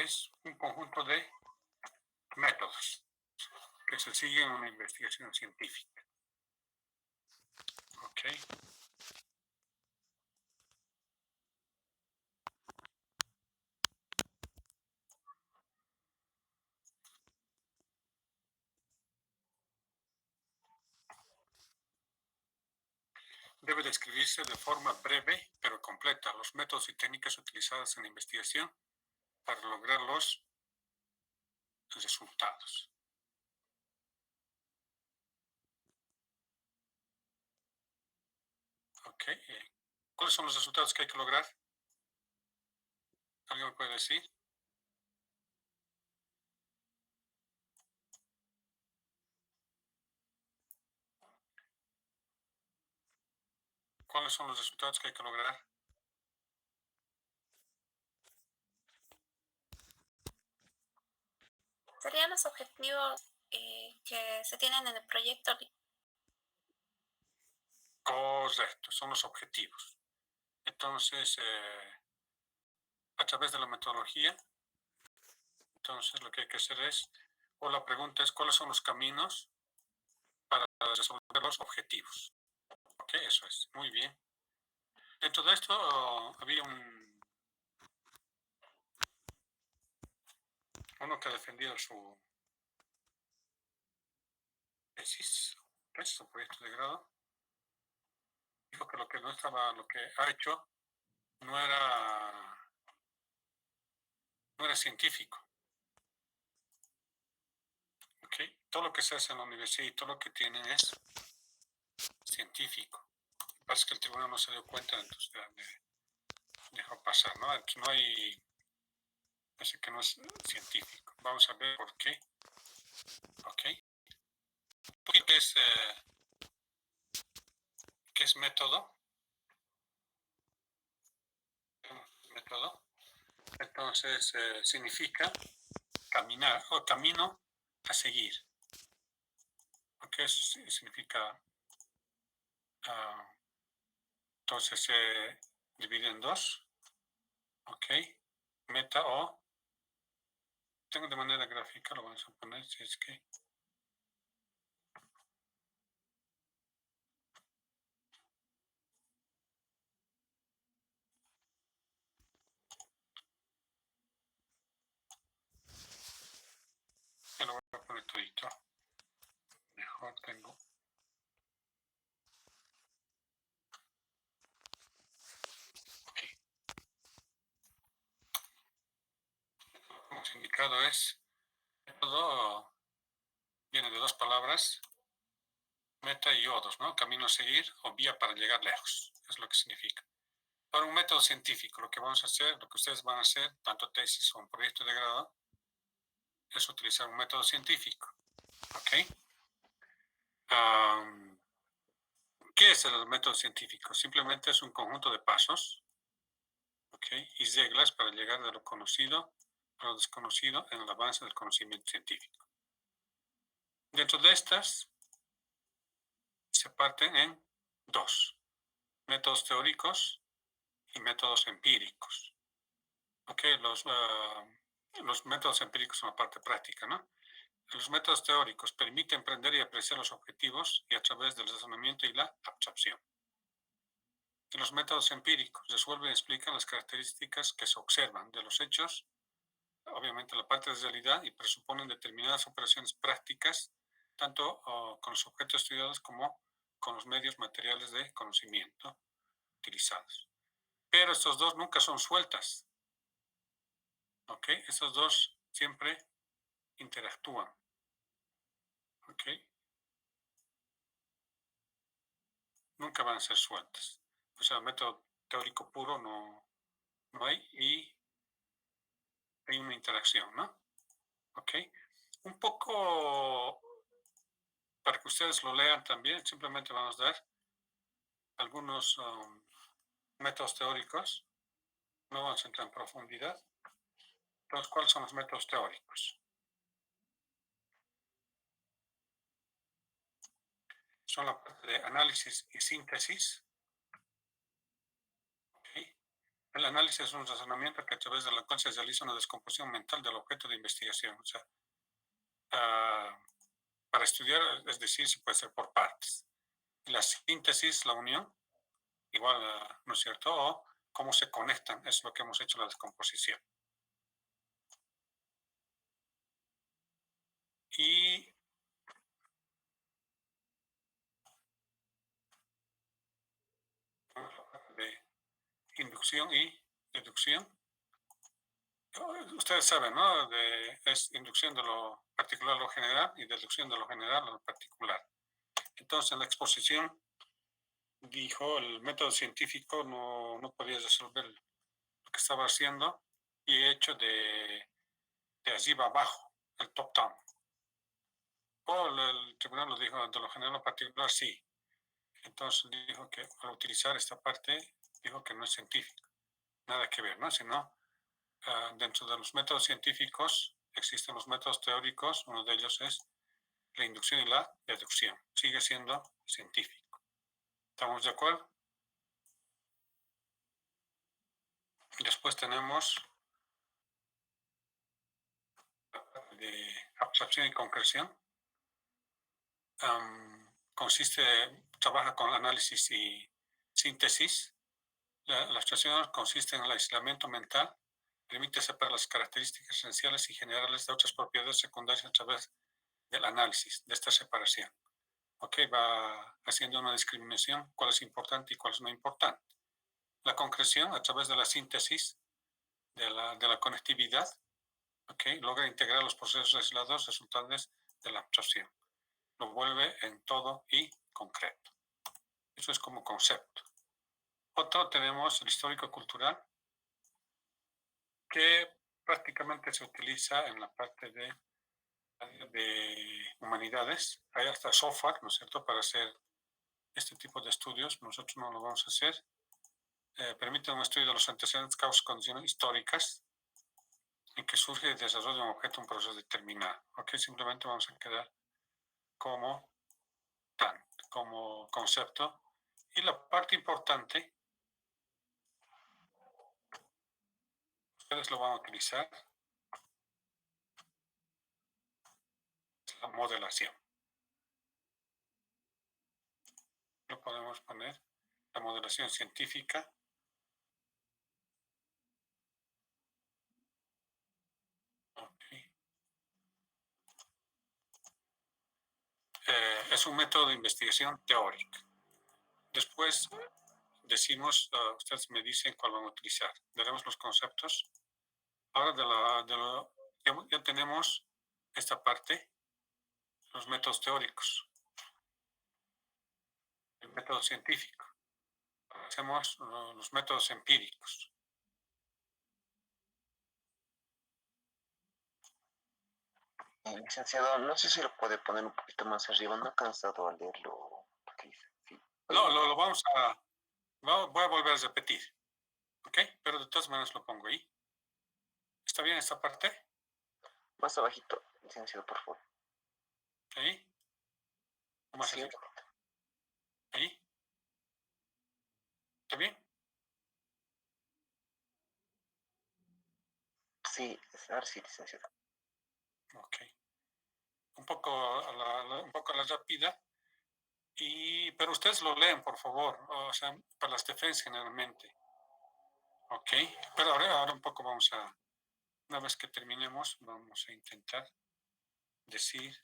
es un conjunto de métodos que se siguen en una investigación científica. ¿Ok? Debe describirse de forma breve pero completa los métodos y técnicas utilizadas en la investigación para lograr los resultados. ¿Ok? ¿Cuáles son los resultados que hay que lograr? ¿Alguien me puede decir? ¿Cuáles son los resultados que hay que lograr? Serían los objetivos que se tienen en el proyecto. Correcto, son los objetivos. Entonces, a través de la metodología, entonces lo que hay que hacer es, o la pregunta es, ¿cuáles son los caminos para resolver los objetivos? Ok, eso es, muy bien. Dentro de esto había uno que defendía su tesis o proyecto de grado. Dijo que lo que no estaba, lo que ha hecho no era científico. ¿Okay? Todo lo que se hace en la universidad y todo lo que tienen es científico. Lo que pasa es que el tribunal no se dio cuenta, entonces dejó pasar, ¿no? Entonces no hay, parece que no es científico. Vamos a ver por qué. ¿Ok? ¿Qué es método? Método. Entonces significa caminar o camino a seguir. ¿Ok? Eso significa. Entonces se divide en dos. ¿Ok? Meta o. Tengo de manera gráfica, lo vamos a poner si es que. Ya lo voy a poner todito. Mejor tengo. Okay. Como indicado es. Método viene de dos palabras. Meta y odos, ¿no? Camino a seguir o vía para llegar lejos. Es lo que significa. Ahora, un método científico, lo que vamos a hacer, lo que ustedes van a hacer, tanto tesis o un proyecto de grado, es utilizar un método científico. ¿Ok? ¿Qué es el método científico? Simplemente es un conjunto de pasos, ¿ok? Y reglas para llegar de lo conocido a lo desconocido en el avance del conocimiento científico. Dentro de estas se parten en dos: métodos teóricos y métodos empíricos. ¿Ok? Los métodos empíricos son la parte práctica, ¿no? Los métodos teóricos permiten aprender y apreciar los objetivos y a través del razonamiento y la abstracción. Y los métodos empíricos resuelven y explican las características que se observan de los hechos, obviamente la parte de realidad, y presuponen determinadas operaciones prácticas, tanto con los objetos estudiados como con los medios materiales de conocimiento utilizados. Pero estos dos nunca son sueltas. ¿Ok? Estos dos siempre interactúan. ¿Ok? Nunca van a ser sueltas. O sea, método teórico puro no hay, y hay una interacción, ¿no? ¿Ok? Un poco para que ustedes lo lean también, simplemente vamos a dar algunos métodos teóricos. No vamos a entrar en profundidad. Entonces, ¿cuáles son los métodos teóricos? Son la parte de análisis y síntesis. ¿Okay? El análisis es un razonamiento que a través del cual se realiza una descomposición mental del objeto de investigación. O sea, para estudiar, es decir, se puede hacer por partes. La síntesis, la unión, igual, ¿no es cierto? O cómo se conectan, es lo que hemos hecho en la descomposición. Y de inducción y deducción. Ustedes saben, ¿no? Es inducción de lo particular a lo general y deducción de lo general a lo particular. Entonces, en la exposición dijo el método científico no podía resolver lo que estaba haciendo y he hecho de arriba abajo, el top-down. O el tribunal lo dijo, de lo general a lo particular, sí. Entonces dijo que al utilizar esta parte, dijo que no es científico. Nada que ver, ¿no? Sino dentro de los métodos científicos existen los métodos teóricos, uno de ellos es la inducción y la deducción. Sigue siendo científico. ¿Estamos de acuerdo? Después tenemos de abstracción y concreción. Trabaja con análisis y síntesis. La abstracción consiste en el aislamiento mental, permite separar las características esenciales y generales de otras propiedades secundarias a través del análisis, de esta separación. Ok, va haciendo una discriminación, cuál es importante y cuál es no importante. La concreción, a través de la síntesis, de la conectividad, okay, logra integrar los procesos aislados resultantes de la abstracción. Lo vuelve en todo y concreto. Eso es como concepto. Otro tenemos el histórico-cultural, que prácticamente se utiliza en la parte de humanidades. Hay hasta software, ¿no es cierto?, para hacer este tipo de estudios. Nosotros no lo vamos a hacer. Permite un estudio de los antecedentes, causas, condiciones históricas en que surge el desarrollo de un objeto, un proceso determinado. Ok, simplemente vamos a quedar como concepto. Y la parte importante, ustedes lo van a utilizar, es la modelación. Lo podemos poner, la modelación científica. Okay. Es un método de investigación teórica. Después decimos, ustedes me dicen cuál van a utilizar. Daremos los conceptos. Ahora ya tenemos esta parte, los métodos teóricos, el método científico. Hacemos los métodos empíricos. Licenciado, no sé si lo puede poner un poquito más arriba, no he cansado a leerlo. Porque sí. No, lo vamos a... Voy a volver a repetir. ¿Ok? Pero de todas maneras lo pongo ahí. ¿Está bien esta parte? Más abajito, licenciado, por favor. Ahí. ¿O más Sí, arriba? Ahí. ¿Está bien? sí, ahora sí, licenciado. Ok. Un poco a la rápida. Pero ustedes lo leen, por favor. O sea, para las defensas generalmente. Ok. Pero ahora un poco una vez que terminemos, vamos a intentar decir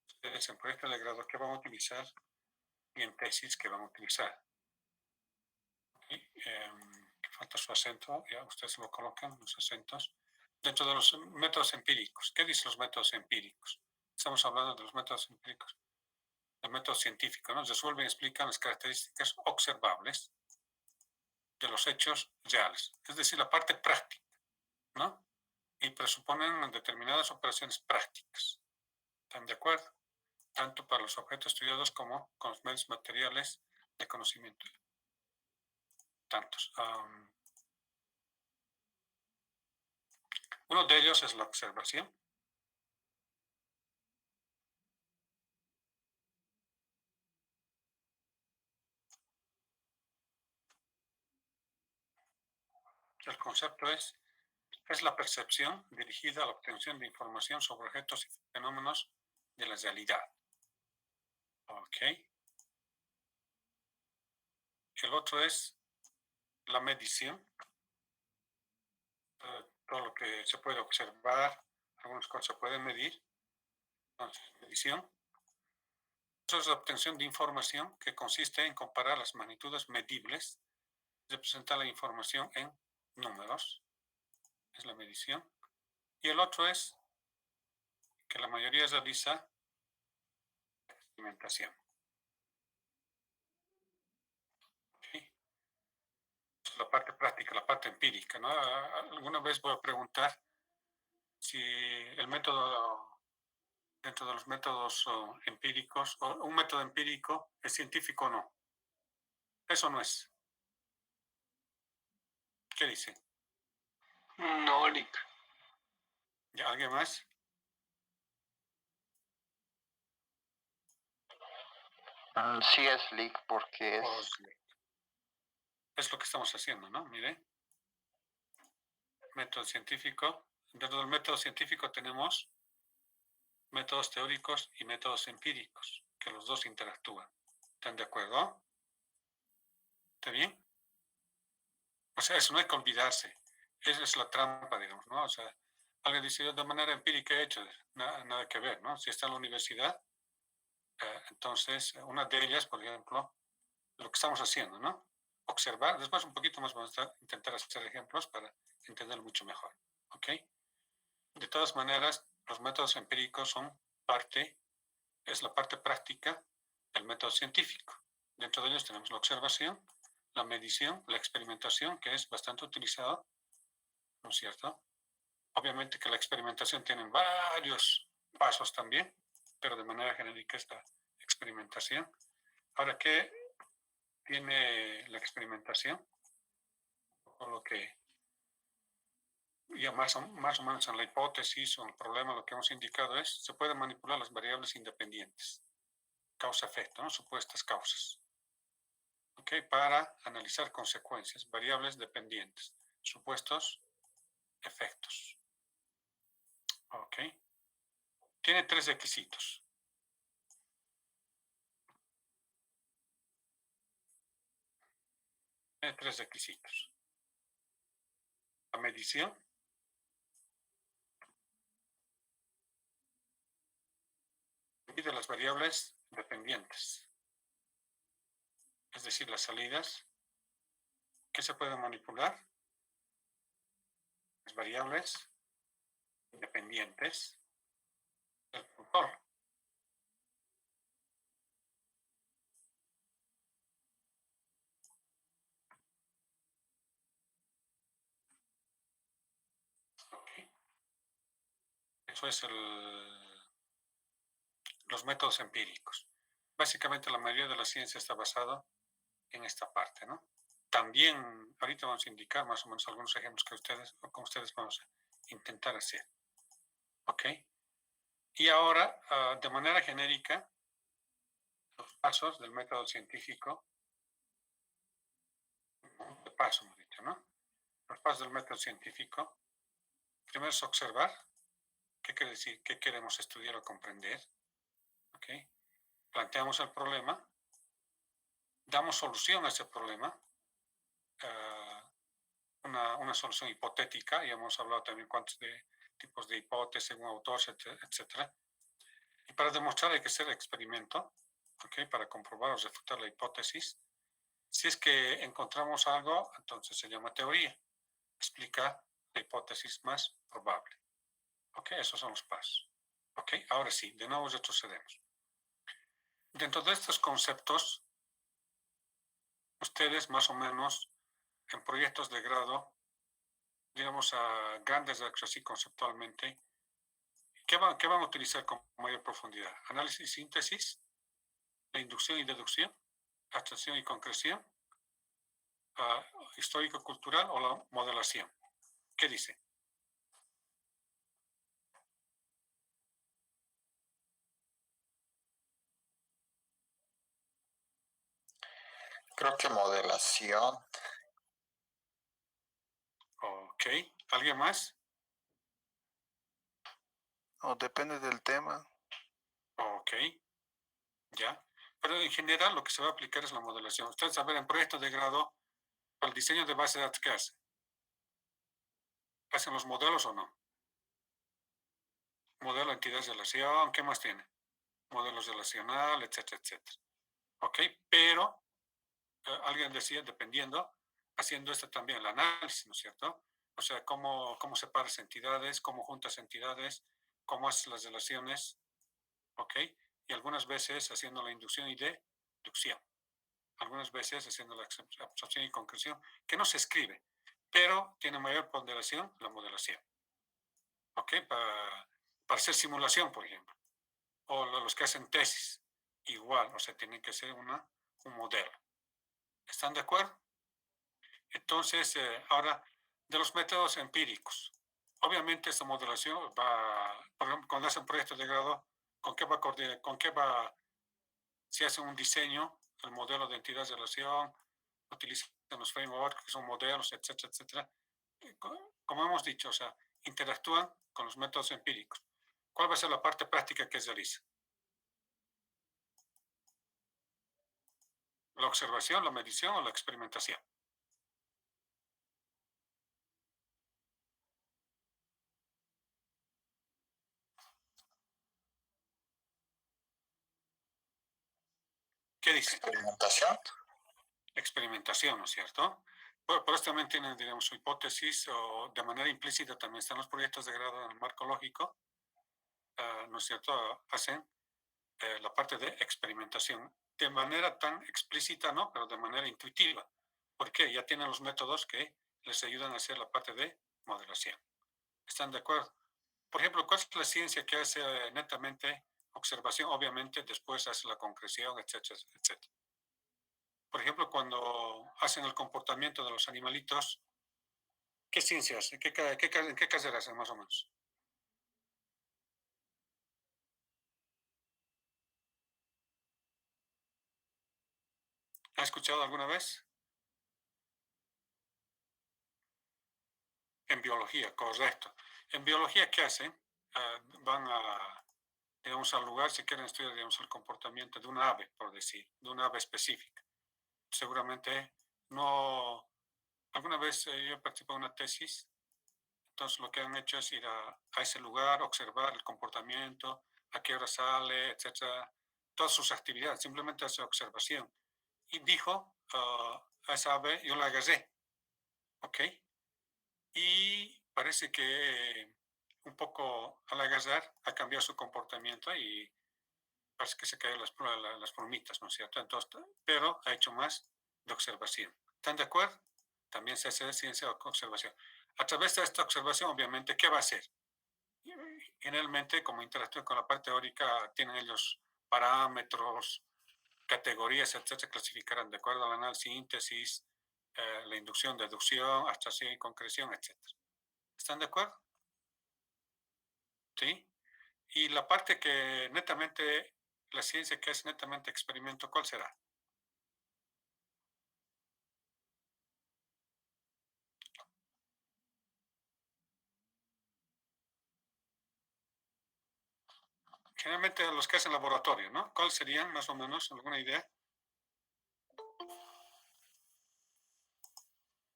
ustedes en proyecto de grado qué van a utilizar y en tesis qué van a utilizar. Okay. Falta su acento, ya ustedes lo colocan, los acentos. Dentro de los métodos empíricos, ¿qué dicen los métodos empíricos? Estamos hablando de los métodos empíricos, el método científico, ¿no? Resuelven y explican las características observables de los hechos reales, es decir, la parte práctica, ¿no? Y presuponen determinadas operaciones prácticas. ¿Están de acuerdo? Tanto para los objetos estudiados como con los medios materiales de conocimiento. Tantos. Uno de ellos es la observación. El concepto es la percepción dirigida a la obtención de información sobre objetos y fenómenos de la realidad. Ok. El otro es la medición. Todo lo que se puede observar, algunas cosas se pueden medir. Entonces, medición. Eso es la obtención de información que consiste en comparar las magnitudes medibles, representar la información en números. Es la medición. Y el otro es que la mayoría realiza experimentación. ¿Okay? Es la parte práctica, la parte empírica, ¿no? Alguna vez voy a preguntar si el método, dentro de los métodos empíricos, o un método empírico es científico o no. Eso no es. ¿Qué dice? No, Lick. ¿Ya alguien más? Sí es Lick porque Es lo que estamos haciendo, ¿no? Mire. Método científico. Dentro del método científico tenemos métodos teóricos y métodos empíricos, que los dos interactúan. ¿Están de acuerdo? ¿Está bien? O sea, eso no hay que olvidarse. Esa es la trampa, digamos, ¿no? O sea, alguien dice, yo de manera empírica he hecho, nada que ver, ¿no? Si está en la universidad, entonces, una de ellas, por ejemplo, lo que estamos haciendo, ¿no? Observar, después un poquito más vamos a intentar hacer ejemplos para entenderlo mucho mejor, ¿ok? De todas maneras, los métodos empíricos son es la parte práctica del método científico. Dentro de ellos tenemos la observación, la medición, la experimentación, que es bastante utilizado, ¿no es cierto? Obviamente que la experimentación tiene varios pasos también, pero de manera genérica es la experimentación. Ahora, ¿qué tiene la experimentación? O lo que ya más o menos en la hipótesis o el problema lo que hemos indicado es, se pueden manipular las variables independientes, causa-efecto, ¿no? Supuestas causas. ¿Ok? Para analizar consecuencias, variables dependientes, supuestos efectos. ¿Ok? Tiene 3 requisitos. Tiene 3 requisitos. La medición, mide las variables dependientes, es decir, las salidas que se pueden manipular, las variables independientes del productor. Okay. Eso es los métodos empíricos. Básicamente la mayoría de la ciencia está basada en esta parte, ¿no? También, ahorita vamos a indicar más o menos algunos ejemplos con ustedes vamos a intentar hacer. ¿Ok? Y ahora, de manera genérica, los pasos del método científico, de paso hemos dicho, ¿no? Los pasos del método científico, primero es observar, ¿qué quiere decir? ¿Qué queremos estudiar o comprender? ¿Ok? Planteamos el problema, damos solución a ese problema, una solución hipotética, y hemos hablado también cuántos tipos de hipótesis, según autor, etcétera. Y para demostrar hay que hacer experimento, ¿ok? Para comprobar o refutar la hipótesis. Si es que encontramos algo, entonces se llama teoría. Explica la hipótesis más probable. ¿Ok? Esos son los pasos. ¿Ok? Ahora sí, de nuevo retrocedemos. Dentro de estos conceptos, ustedes más o menos en proyectos de grado, digamos a grandes rasgos así conceptualmente, ¿qué van a utilizar con mayor profundidad? Análisis y síntesis, la inducción y deducción, abstracción y concreción, histórico-cultural o la modelación. ¿Qué dice? Creo que modelación. Ok, ¿alguien más? O depende del tema. Ok, ya. Pero en general lo que se va a aplicar es la modelación. Ustedes saben, en proyectos de grado, para el diseño de base de datos, ¿qué hacen? ¿Hacen los modelos o no? Modelo de entidades de relación, ¿qué más tiene? Modelos relacional, etcétera, etcétera. Ok, pero alguien decía, dependiendo, haciendo esto también, el análisis, ¿no es cierto? O sea, cómo separas entidades, cómo juntas entidades, cómo haces las relaciones, ¿ok? Y algunas veces haciendo la inducción y deducción. Algunas veces haciendo la abstracción y concreción, que no se escribe, pero tiene mayor ponderación la modelación. ¿Ok? Para hacer simulación, por ejemplo. O los que hacen tesis, igual, o sea, tienen que ser un modelo. ¿Están de acuerdo? Entonces, ahora, de los métodos empíricos. Obviamente, esta modelación va, por ejemplo, cuando hacen proyectos de grado, ¿con qué va a coordinar? ¿Con qué va, si hacen un diseño, el modelo de entidades de relación, utilizan los frameworks, que son modelos, etcétera, etcétera? Como hemos dicho, o sea, interactúan con los métodos empíricos. ¿Cuál va a ser la parte práctica que se realiza? ¿La observación, la medición o la experimentación? ¿Qué dice? Experimentación. Experimentación, ¿no es cierto? Por eso también tienen, digamos, su hipótesis, o de manera implícita también están los proyectos de grado en el marco lógico, ¿no es cierto? Hacen la parte de experimentación de manera tan explícita, ¿no? Pero de manera intuitiva. ¿Por qué? Ya tienen los métodos que les ayudan a hacer la parte de modelación. ¿Están de acuerdo? Por ejemplo, ¿cuál es la ciencia que hace netamente observación? Obviamente después hace la concreción, etcétera, etcétera. Por ejemplo, cuando hacen el comportamiento de los animalitos, ¿qué ciencia hace? ¿En qué carrera hacen más o menos? ¿Ha escuchado alguna vez? En biología, correcto. En biología, ¿qué hacen? Van a, digamos, al lugar, si quieren estudiar, digamos, el comportamiento de un ave, por decir, de una ave específica. Seguramente no. Alguna vez yo he participado en una tesis, entonces lo que han hecho es ir a ese lugar, observar el comportamiento, a qué hora sale, etcétera, todas sus actividades, simplemente hacer observación. Y dijo a esa ave, yo la agarré, ¿ok? Y parece que un poco al agarrar ha cambiado su comportamiento y parece que se caen las plumitas, ¿no es cierto? Entonces, pero ha hecho más de observación. ¿Están de acuerdo? También se hace ciencia de observación. A través de esta observación, obviamente, ¿qué va a hacer? Generalmente, como interactúan con la parte teórica, tienen ellos parámetros, categorías, etcétera, clasificarán de acuerdo al análisis, síntesis, la inducción, deducción, abstracción y concreción, etcétera. ¿Están de acuerdo? ¿Sí? Y la parte que netamente, la ciencia que es netamente experimento, ¿cuál será? Generalmente los que hacen laboratorio, ¿no? ¿Cuál serían más o menos? ¿Alguna idea?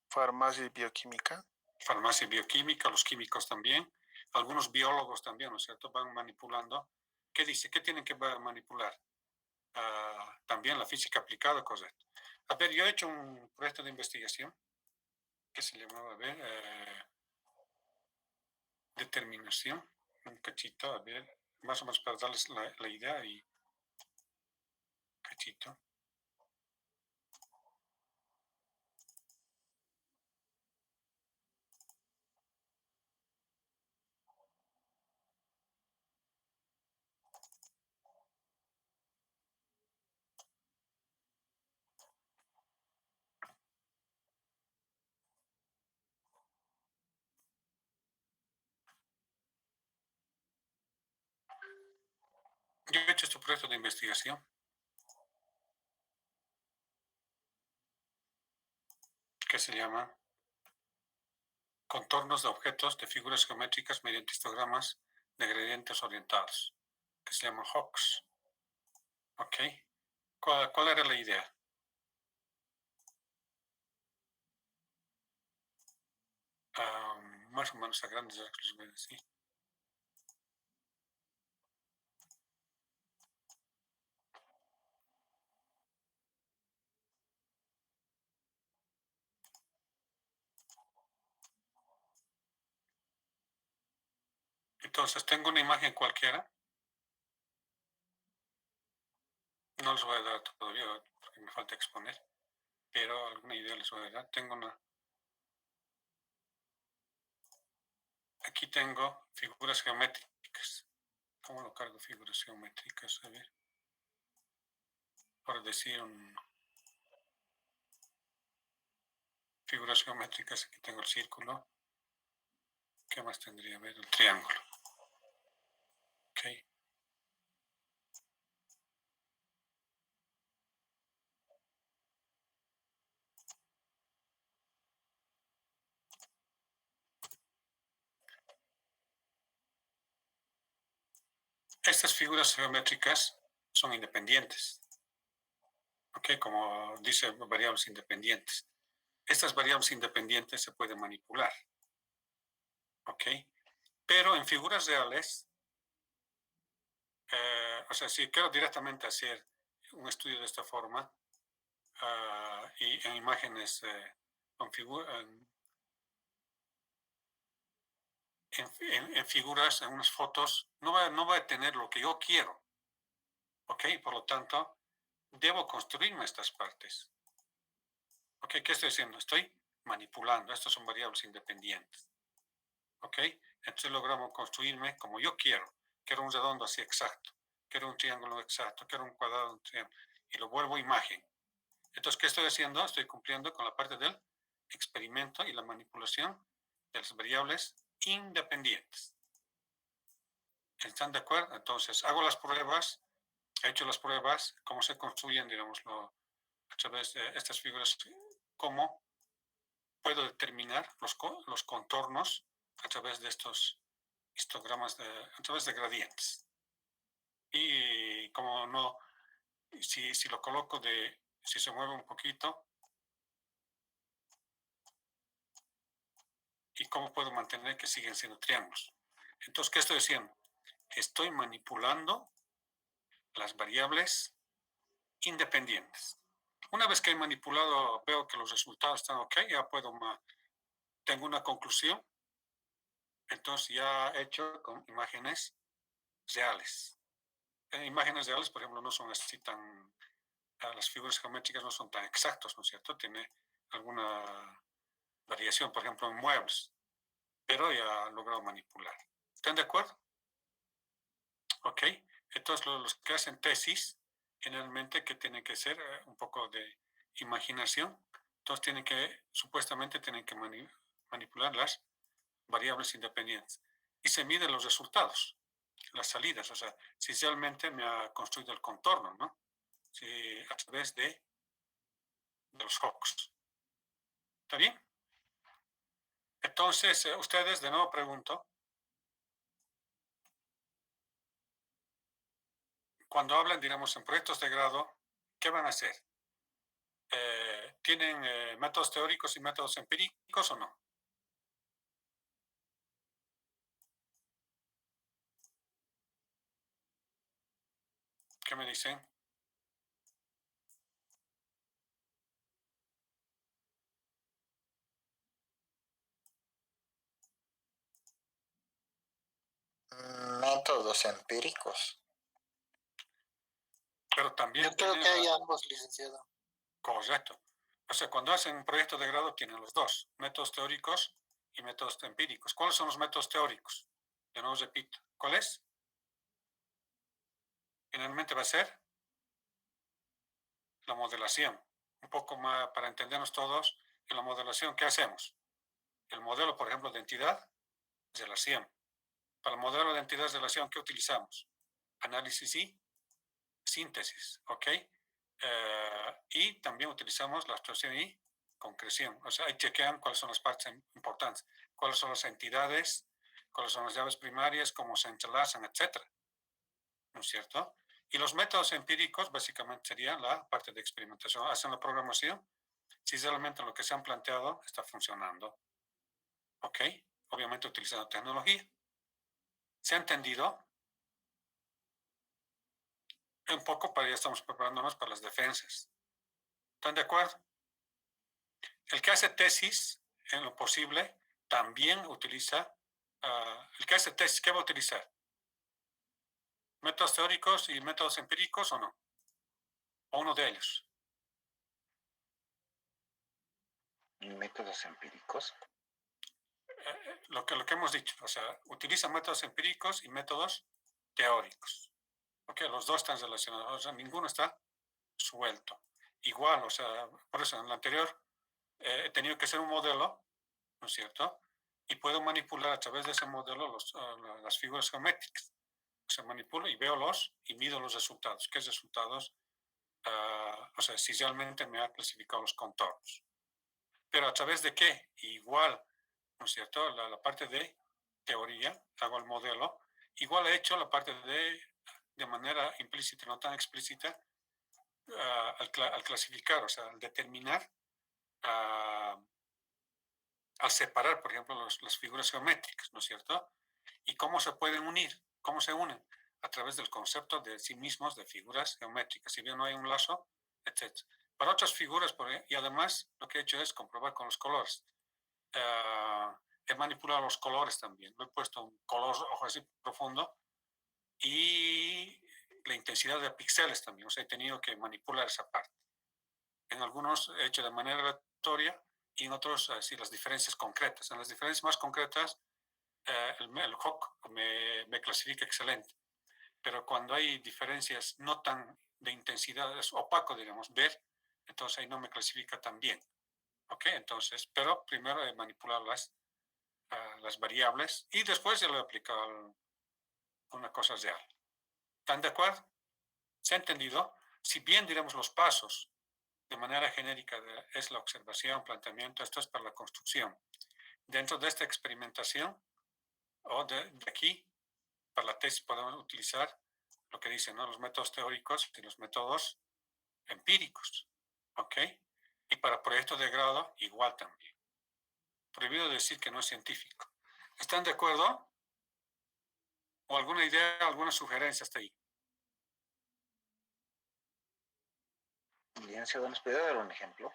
Farmacia y bioquímica. Farmacia y bioquímica, los químicos también, algunos biólogos también, ¿no es cierto? Van manipulando. ¿Qué dice? ¿Qué tienen que manipular? También la física aplicada, correcto. A ver, yo he hecho un proyecto de investigación que se llamaba, a ver, determinación, un cachito, a ver, más o menos para darles la idea y cachito. Yo he hecho este proyecto de investigación que se llama contornos de objetos de figuras geométricas mediante histogramas de gradientes orientados, que se llaman HOCs. ¿Ok? ¿Cuál era la idea? Más o menos a grandes rasgos, voy a decir. Entonces, tengo una imagen cualquiera. No les voy a dar todavía porque me falta exponer, pero alguna idea les voy a dar. Aquí tengo figuras geométricas. ¿Cómo lo cargo figuras geométricas? A ver. Por decir figuras geométricas, aquí tengo el círculo. ¿Qué más tendría? A ver, el triángulo. Ok. Estas figuras geométricas son independientes. Ok, como dice, variables independientes. Estas variables independientes se pueden manipular. Ok. Pero en figuras reales, o sea, si quiero directamente hacer un estudio de esta forma y en imágenes en figuras, en unas fotos, no va a tener lo que yo quiero. ¿Ok? Por lo tanto, debo construirme estas partes. ¿Ok? ¿Qué estoy haciendo? Estoy manipulando. Estas son variables independientes. ¿Ok? Entonces logramos construirme como yo quiero. Quiero un redondo así exacto. Quiero un triángulo exacto. Quiero un cuadrado. Un triángulo. Y lo vuelvo imagen. Entonces, ¿qué estoy haciendo? Estoy cumpliendo con la parte del experimento y la manipulación de las variables independientes. ¿Están de acuerdo? Entonces, hago las pruebas, he hecho las pruebas, cómo se construyen, digámoslo, a través de estas figuras, cómo puedo determinar los contornos a través de estos histogramas, a través de gradientes. Y como no, si lo coloco si se mueve un poquito, y cómo puedo mantener que siguen siendo triángulos. Entonces, ¿qué estoy haciendo? Estoy manipulando las variables independientes. Una vez que he manipulado, veo que los resultados están ok, ya tengo una conclusión. Entonces ya he hecho con imágenes reales. Imágenes reales, por ejemplo, no son así las figuras geométricas no son tan exactas, ¿no es cierto? Tiene alguna variación, por ejemplo, en muebles, pero ya he logrado manipular. ¿Están de acuerdo? Ok. Entonces, los que hacen tesis, generalmente, que tienen que ser un poco de imaginación. Entonces, supuestamente, tienen que manipular las variables independientes. Y se miden los resultados, las salidas. O sea, si realmente me ha construido el contorno, ¿no? A través de los focos. ¿Está bien? Entonces, ustedes, de nuevo pregunto, cuando hablan, digamos, en proyectos de grado, ¿qué van a hacer? ¿Tienen métodos teóricos y métodos empíricos o no? ¿Qué me dicen? Métodos empíricos. Pero también Yo creo que hay ambos, licenciado. Correcto. O sea, cuando hacen un proyecto de grado tienen los dos, métodos teóricos y métodos empíricos. ¿Cuáles son los métodos teóricos? De nuevo repito. ¿Cuál es? Generalmente va a ser la modelación. Un poco más para entendernos todos, en la modelación, ¿qué hacemos? El modelo, por ejemplo, de entidad, relación. Para el modelo de entidad, relación, ¿qué utilizamos? Análisis y síntesis, ¿ok? Y también utilizamos la abstracción y concreción. O sea, ahí chequean cuáles son las partes importantes. cuáles son las entidades, cuáles son las llaves primarias, cómo se entrelazan, etcétera. ¿No es cierto? Y los métodos empíricos básicamente serían la parte de experimentación. Hacen la programación si realmente lo que se han planteado está funcionando. ¿Ok? Obviamente utilizando tecnología. ¿Se ha entendido? Un poco para ya estamos preparándonos para las defensas. ¿Están de acuerdo? El que hace tesis, en lo posible, también utiliza, el que hace tesis, ¿qué va a utilizar? ¿Métodos teóricos y métodos empíricos o no? ¿O uno de ellos? Métodos empíricos. Lo que hemos dicho, o sea, utiliza métodos empíricos y métodos teóricos. Ok, los dos están relacionados, o sea, ninguno está suelto. Igual, o sea, por eso en el anterior he tenido que hacer un modelo, ¿no es cierto? Y puedo manipular a través de ese modelo las figuras geométricas. Se manipula y veo y mido los resultados. ¿Qué resultados? O sea, si realmente me ha clasificado los contornos. Pero a través de qué? Igual, ¿no es cierto? La parte de teoría, hago el modelo. Igual he hecho la parte de manera implícita, no tan explícita, al clasificar, o sea, al determinar, al separar, por ejemplo, las figuras geométricas, ¿no es cierto? Y cómo se pueden unir, cómo se unen a través del concepto de sí mismos de figuras geométricas. Si bien no hay un lazo, etc. Para otras figuras, y además lo que he hecho es comprobar con los colores. He manipulado los colores también. Lo he puesto un color rojo así profundo y la intensidad de píxeles también. O sea, he tenido que manipular esa parte. En algunos he hecho de manera aleatoria y en otros así las diferencias concretas. En las diferencias más concretas, el HOC me clasifica excelente. Pero cuando hay diferencias no tan de intensidad, es opaco, digamos, ver, entonces ahí no me clasifica tan bien. ¿Ok? Entonces, pero primero he manipulado las variables y después ya lo he aplicado a una cosa real. ¿Están de acuerdo? ¿Se ha entendido? Si bien diremos los pasos de manera genérica es la observación, planteamiento, esto es para la construcción. Dentro de esta experimentación o de aquí, para la tesis podemos utilizar lo que dicen, ¿no? Los métodos teóricos y los métodos empíricos. ¿Ok? Y para proyectos de grado, igual también. Prohibido decir que no es científico. ¿Están de acuerdo? ¿O alguna idea, alguna sugerencia hasta ahí? Bien, ciudadanos, ¿nos puede dar un ejemplo?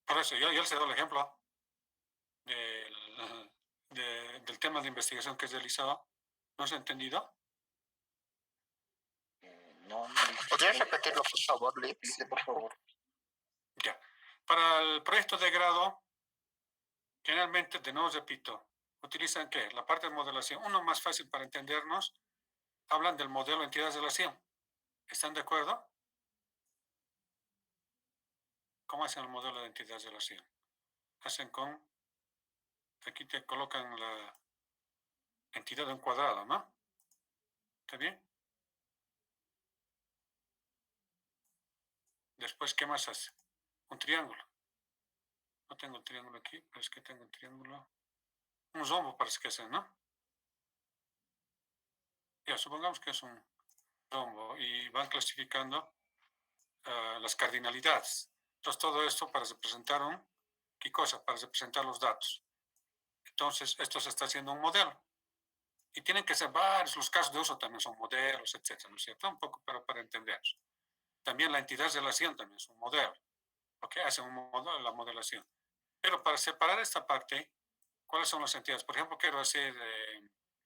Por eso, yo les he dado el ejemplo del tema de investigación que es realizado. ¿No se ha entendido? No, ¿Podrías repetirlo, por favor, Liz? dice, por favor. Ya. Para el proyecto de grado, generalmente, de nuevo repito, utilizan ¿qué? La parte de modelación. Uno más fácil para entendernos, hablan del modelo de entidad-relación. ¿Están de acuerdo? ¿Cómo hacen el modelo de entidad-relación? Hacen con, aquí te colocan la entidad de un cuadrado, ¿no? ¿Está bien? Después, ¿qué más hace? Un triángulo. No tengo el triángulo aquí, pero es que tengo un triángulo. Un rombo parece que es, ¿no? Ya, supongamos que es un rombo y van clasificando las cardinalidades. Entonces, todo esto para representar ¿qué cosa? Para representar los datos. Entonces, esto se está haciendo un modelo. Y tienen que ser varios, los casos de uso también son modelos, etcétera, ¿no es cierto? Un poco para entender. También la entidad de relación también es un modelo. ¿Ok? Hace un modelo, la modelación. Pero para separar esta parte, ¿cuáles son las entidades? Por ejemplo, quiero hacer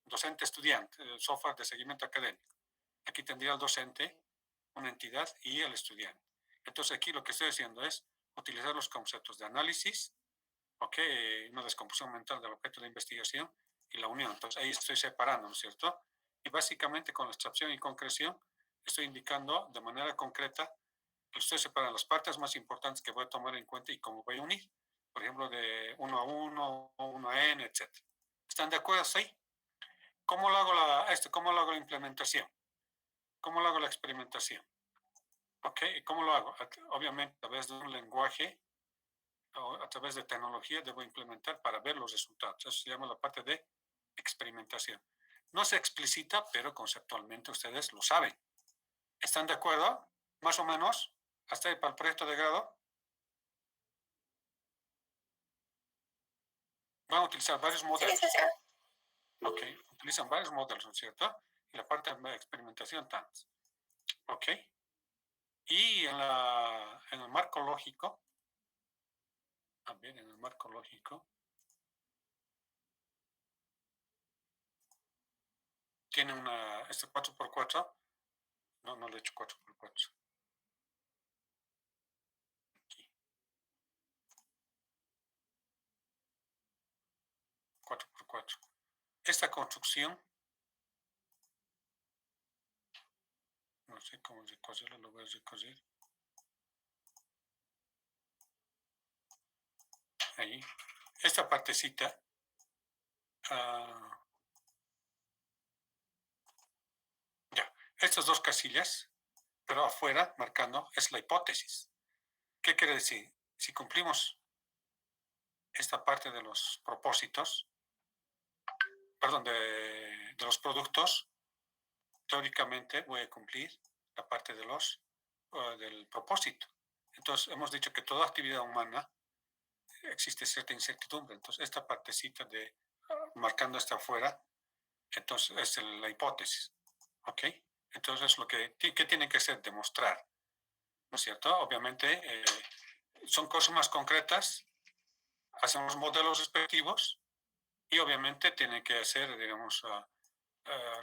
docente-estudiante, el software de seguimiento académico. Aquí tendría el docente, una entidad y el estudiante. Entonces aquí lo que estoy haciendo es utilizar los conceptos de análisis, ¿ok? Una descomposición mental del objeto de investigación y la unión. Entonces ahí estoy separando, ¿no es cierto? Y básicamente con la abstracción y concreción estoy indicando de manera concreta, estoy separando las partes más importantes que voy a tomar en cuenta y cómo voy a unir. Por ejemplo, de 1 a 1, 1 a n, etc. ¿Están de acuerdo? Sí. ¿Cómo lo hago cómo lo hago la implementación? ¿Cómo lo hago la experimentación? ¿Ok? ¿Cómo lo hago? Obviamente a través de un lenguaje o a través de tecnología debo implementar para ver los resultados. Eso se llama la parte de experimentación. No se explicita, pero conceptualmente ustedes lo saben. ¿Están de acuerdo? Más o menos. Hasta ahí para el proyecto de grado. Van a utilizar varios Sí, modelos. licenciado. Ok, utilizan varios modelos, ¿no es cierto? Y la parte de experimentación tanto. Ok. Y en el marco lógico, también en el marco lógico, tiene este 4x4, no le he hecho 4x4. Aquí. 4x4. Esta construcción, no sé cómo recogerlo, lo voy a recoger. Ahí. Esta partecita, ya, estas dos casillas, pero afuera, marcando, es la hipótesis. ¿Qué quiere decir? Si cumplimos esta parte de los propósitos, perdón, de los productos, teóricamente voy a cumplir la parte de del propósito. Entonces, hemos dicho que toda actividad humana existe cierta incertidumbre. Entonces, esta partecita de marcando hasta afuera, entonces es la hipótesis. ¿Ok? Entonces, ¿qué tiene que ser? Demostrar. ¿No es cierto? Obviamente, son cosas más concretas. Hacemos modelos respectivos y obviamente tiene que hacer, digamos,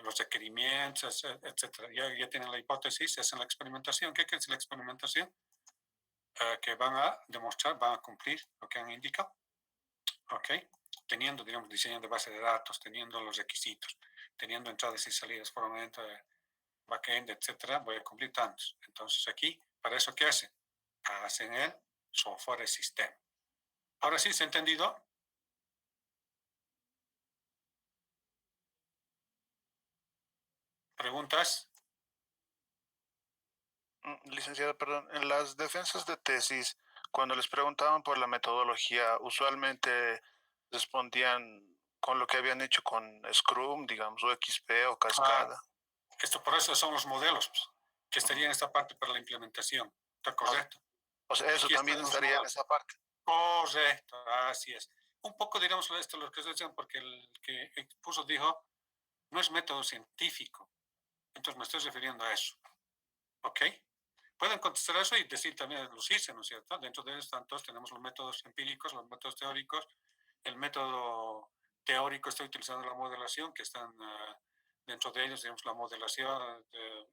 los requerimientos, etcétera. Ya tienen la hipótesis, hacen la experimentación. ¿Qué quiere decir la experimentación? Que van a demostrar, van a cumplir lo que han indicado. ¿Ok? Teniendo, digamos, diseño de base de datos, teniendo los requisitos, teniendo entradas y salidas, formamiento de backend, etcétera, voy a cumplir tantos. Entonces aquí, ¿para eso qué hacen? Hacen el software de sistema. Ahora sí, ¿se ha entendido? ¿Preguntas? Licenciado, perdón, en las defensas de tesis, cuando les preguntaban por la metodología, usualmente respondían con lo que habían hecho con Scrum, digamos, o XP o Cascada. Por eso son los modelos, que estarían en esta parte para la implementación. ¿Está correcto? O sea, eso Aquí también están los estaría en modelos. esa parte. Correcto, así es. Un poco, digamos, esto lo que se decían, porque el que expuso dijo, no es método científico. Entonces me estoy refiriendo a eso. ¿Ok? Pueden contestar eso y decir también, lucirse, ¿no es cierto? Dentro de ellos tantos tenemos los métodos empíricos, los métodos teóricos. El método teórico está utilizando la modelación, que están dentro de ellos, digamos, la modelación,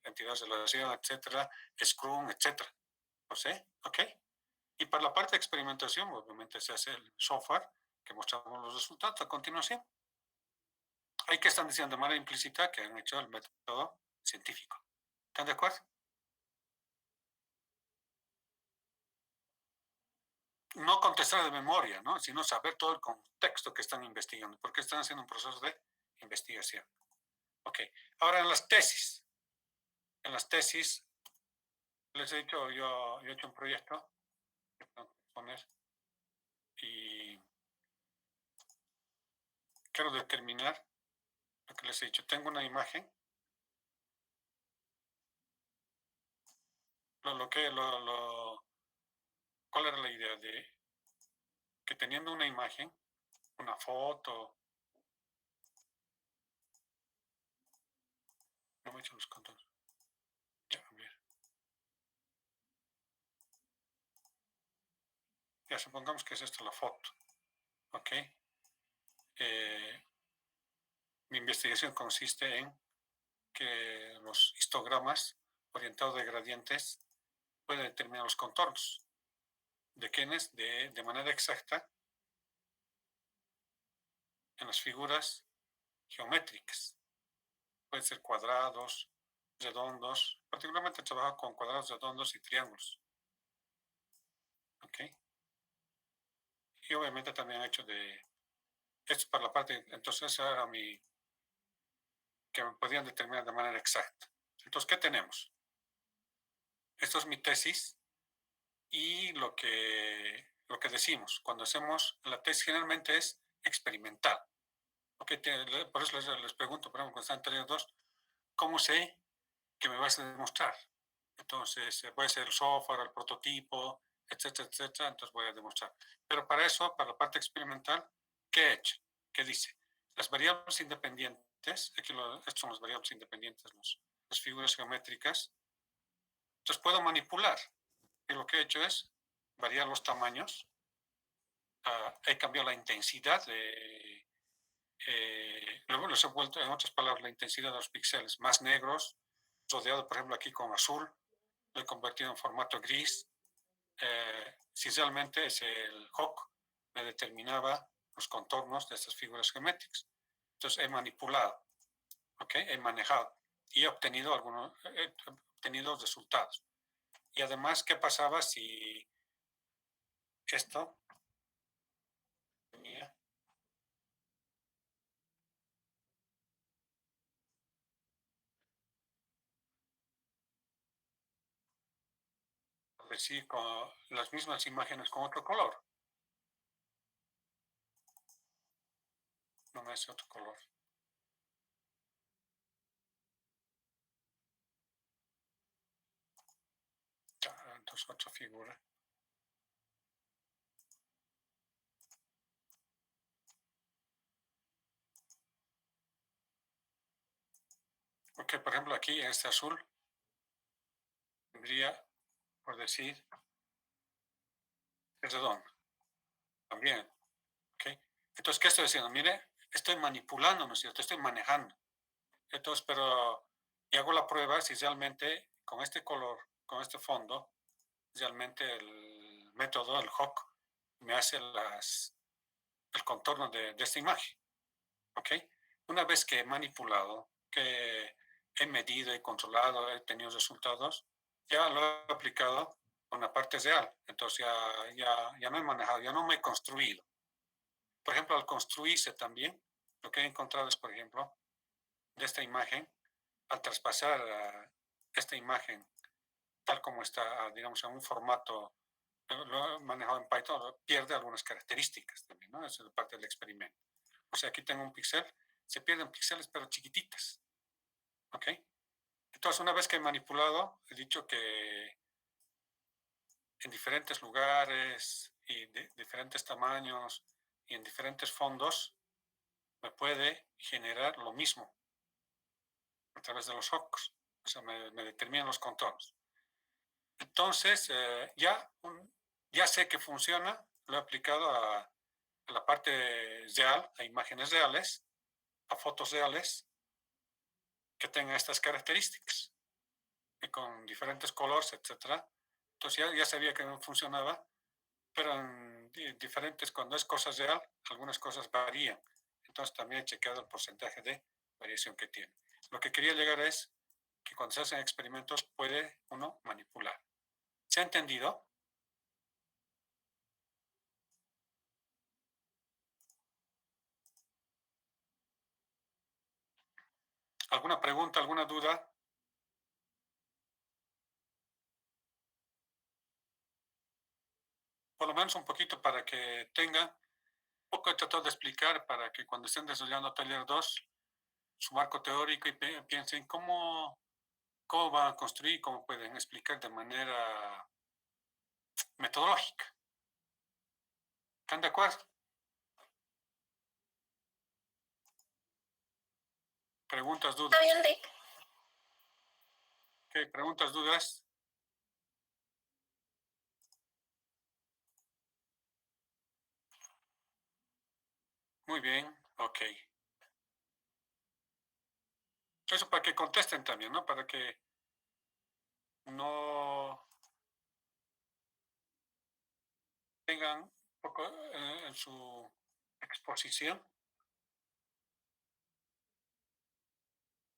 entidades de relación, etcétera, Scrum, etcétera. ¿O sea? ¿Ok? Y para la parte de experimentación, obviamente se hace el software, que mostramos los resultados a continuación. Hay que están diciendo de manera implícita que han hecho el método científico. ¿Están de acuerdo? No contestar de memoria, ¿no? Sino saber todo el contexto que están investigando, porque están haciendo un proceso de investigación. Ok, ahora en las tesis. En las tesis, les he dicho, yo he hecho un proyecto que tengo que poner y quiero determinar lo que les he dicho. Tengo una imagen. ¿Cuál era la idea? De que teniendo una imagen, una foto, no me he hecho los contornos. Ya, a ver. Ya, supongamos que es esta la foto. ¿Ok? Mi investigación consiste en que los histogramas orientados de gradientes pueden determinar los contornos. ¿De quiénes? De manera exacta en las figuras geométricas. Pueden ser cuadrados, redondos. Particularmente trabajo con cuadrados, redondos y triángulos. ¿Ok? Y obviamente también he hecho esto para la parte, entonces era que me podían determinar de manera exacta. Entonces, ¿qué tenemos? Esto es mi tesis y lo que lo que decimos, cuando hacemos la tesis generalmente es experimental. Okay, por eso les pregunto, por ejemplo, cuando están en taller 2, ¿cómo sé que me vas a demostrar? Entonces, puede ser el software, el prototipo, etcétera, etcétera, entonces voy a demostrar. Pero para eso, para la parte experimental, ¿qué he hecho? ¿Qué dice? Las variables independientes, aquí estos son las variables independientes, las figuras geométricas, entonces puedo manipular. Y lo que he hecho es variar los tamaños, he cambiado la intensidad luego les he vuelto, en otras palabras, la intensidad de los píxeles más negros, rodeado, por ejemplo, aquí con azul, lo he convertido en formato gris. Si realmente es el HOC, me determinaba los contornos de estas figuras geométricas. Entonces he manipulado, ¿okay? He manejado y he obtenido resultados. Y además, ¿qué pasaba si esto tenía decir con las mismas imágenes con otro color? No me hace otro color. Entonces otra figura. Ok, por ejemplo aquí en este azul tendría, por decir, es redondo. También. Ok. Entonces, ¿qué estoy haciendo? Mire, estoy manipulando, ¿no es cierto? Estoy manejando. Entonces, pero y hago la prueba si realmente con este color, con este fondo, realmente el método, el HOC, me hace el contorno de esta imagen. ¿Ok? Una vez que he manipulado, que he medido, he controlado, he tenido resultados, ya lo he aplicado con la parte real. Entonces ya no he manejado, ya no me he construido. Por ejemplo, al construirse también, lo que he encontrado es, por ejemplo, de esta imagen, al traspasar esta imagen tal como está, digamos, en un formato, lo he manejado en Python, pierde algunas características también, ¿no? Esa es parte del experimento. O sea, aquí tengo un píxel, se pierden píxeles, pero chiquititas. ¿Ok? Entonces, una vez que he manipulado, he dicho que en diferentes lugares y de diferentes tamaños y en diferentes fondos, me puede generar lo mismo a través de los HOCs. O sea, me determinan los contornos. Entonces, ya sé que funciona, lo he aplicado a la parte real, a imágenes reales, a fotos reales que tengan estas características, y con diferentes colores, etcétera. Entonces ya sabía que no funcionaba, pero en diferentes, cuando es cosa real, algunas cosas varían. Entonces también he chequeado el porcentaje de variación que tiene. Lo que quería llegar es que cuando se hacen experimentos puede uno manipular. ¿Se ha entendido? ¿Alguna pregunta, alguna duda? Por lo menos un poquito para que tengan, un poco he tratado de explicar para que cuando estén desarrollando taller 2, su marco teórico y piensen cómo van a construir, cómo pueden explicar de manera metodológica. ¿Están de acuerdo? ¿Preguntas, dudas? Está bien, Rick. ¿Qué preguntas, dudas? Muy bien, ok. Eso para que contesten también, ¿no? Para que no tengan un poco en su exposición,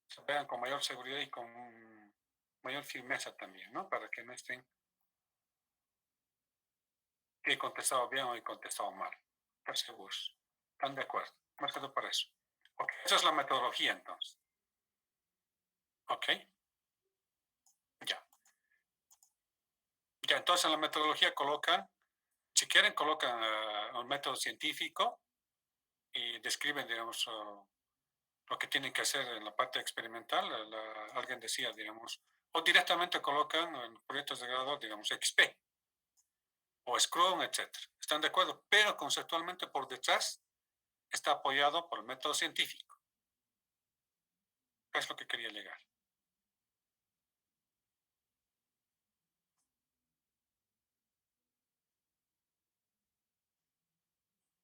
se vean con mayor seguridad y con mayor firmeza también, ¿no? Para que no estén que he contestado bien o he contestado mal. Estar seguros. ¿Están de acuerdo? Más que todo para eso. Ok, esa es la metodología entonces. Ok. Ya. Ya, entonces en la metodología colocan Si quieren, colocan un método científico y describen, digamos, lo que tienen que hacer en la parte experimental. Alguien decía, digamos, o directamente colocan en proyectos de grado, digamos, XP o Scrum, etcétera. ¿Están de acuerdo? Pero conceptualmente por detrás está apoyado por el método científico. Es lo que quería llegar.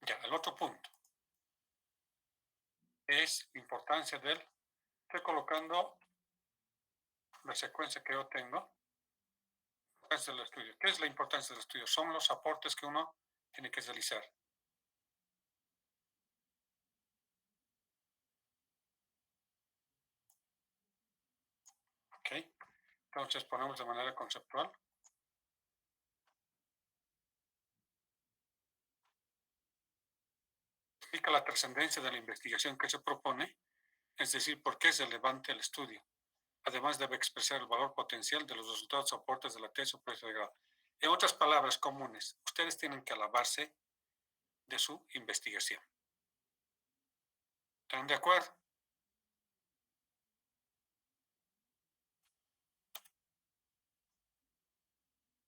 Ya, el otro punto es importancia del... Estoy colocando la secuencia que yo tengo. Importancia del estudio. ¿Qué es la importancia del estudio? Son los aportes que uno tiene que realizar. ¿Ok? Entonces ponemos de manera conceptual. Explica la trascendencia de la investigación que se propone, es decir, por qué es relevante el estudio. Además, debe expresar el valor potencial de los resultados o aportes de la tesis o proyecto de grado. En otras palabras comunes, ustedes tienen que alabarse de su investigación. ¿Están de acuerdo?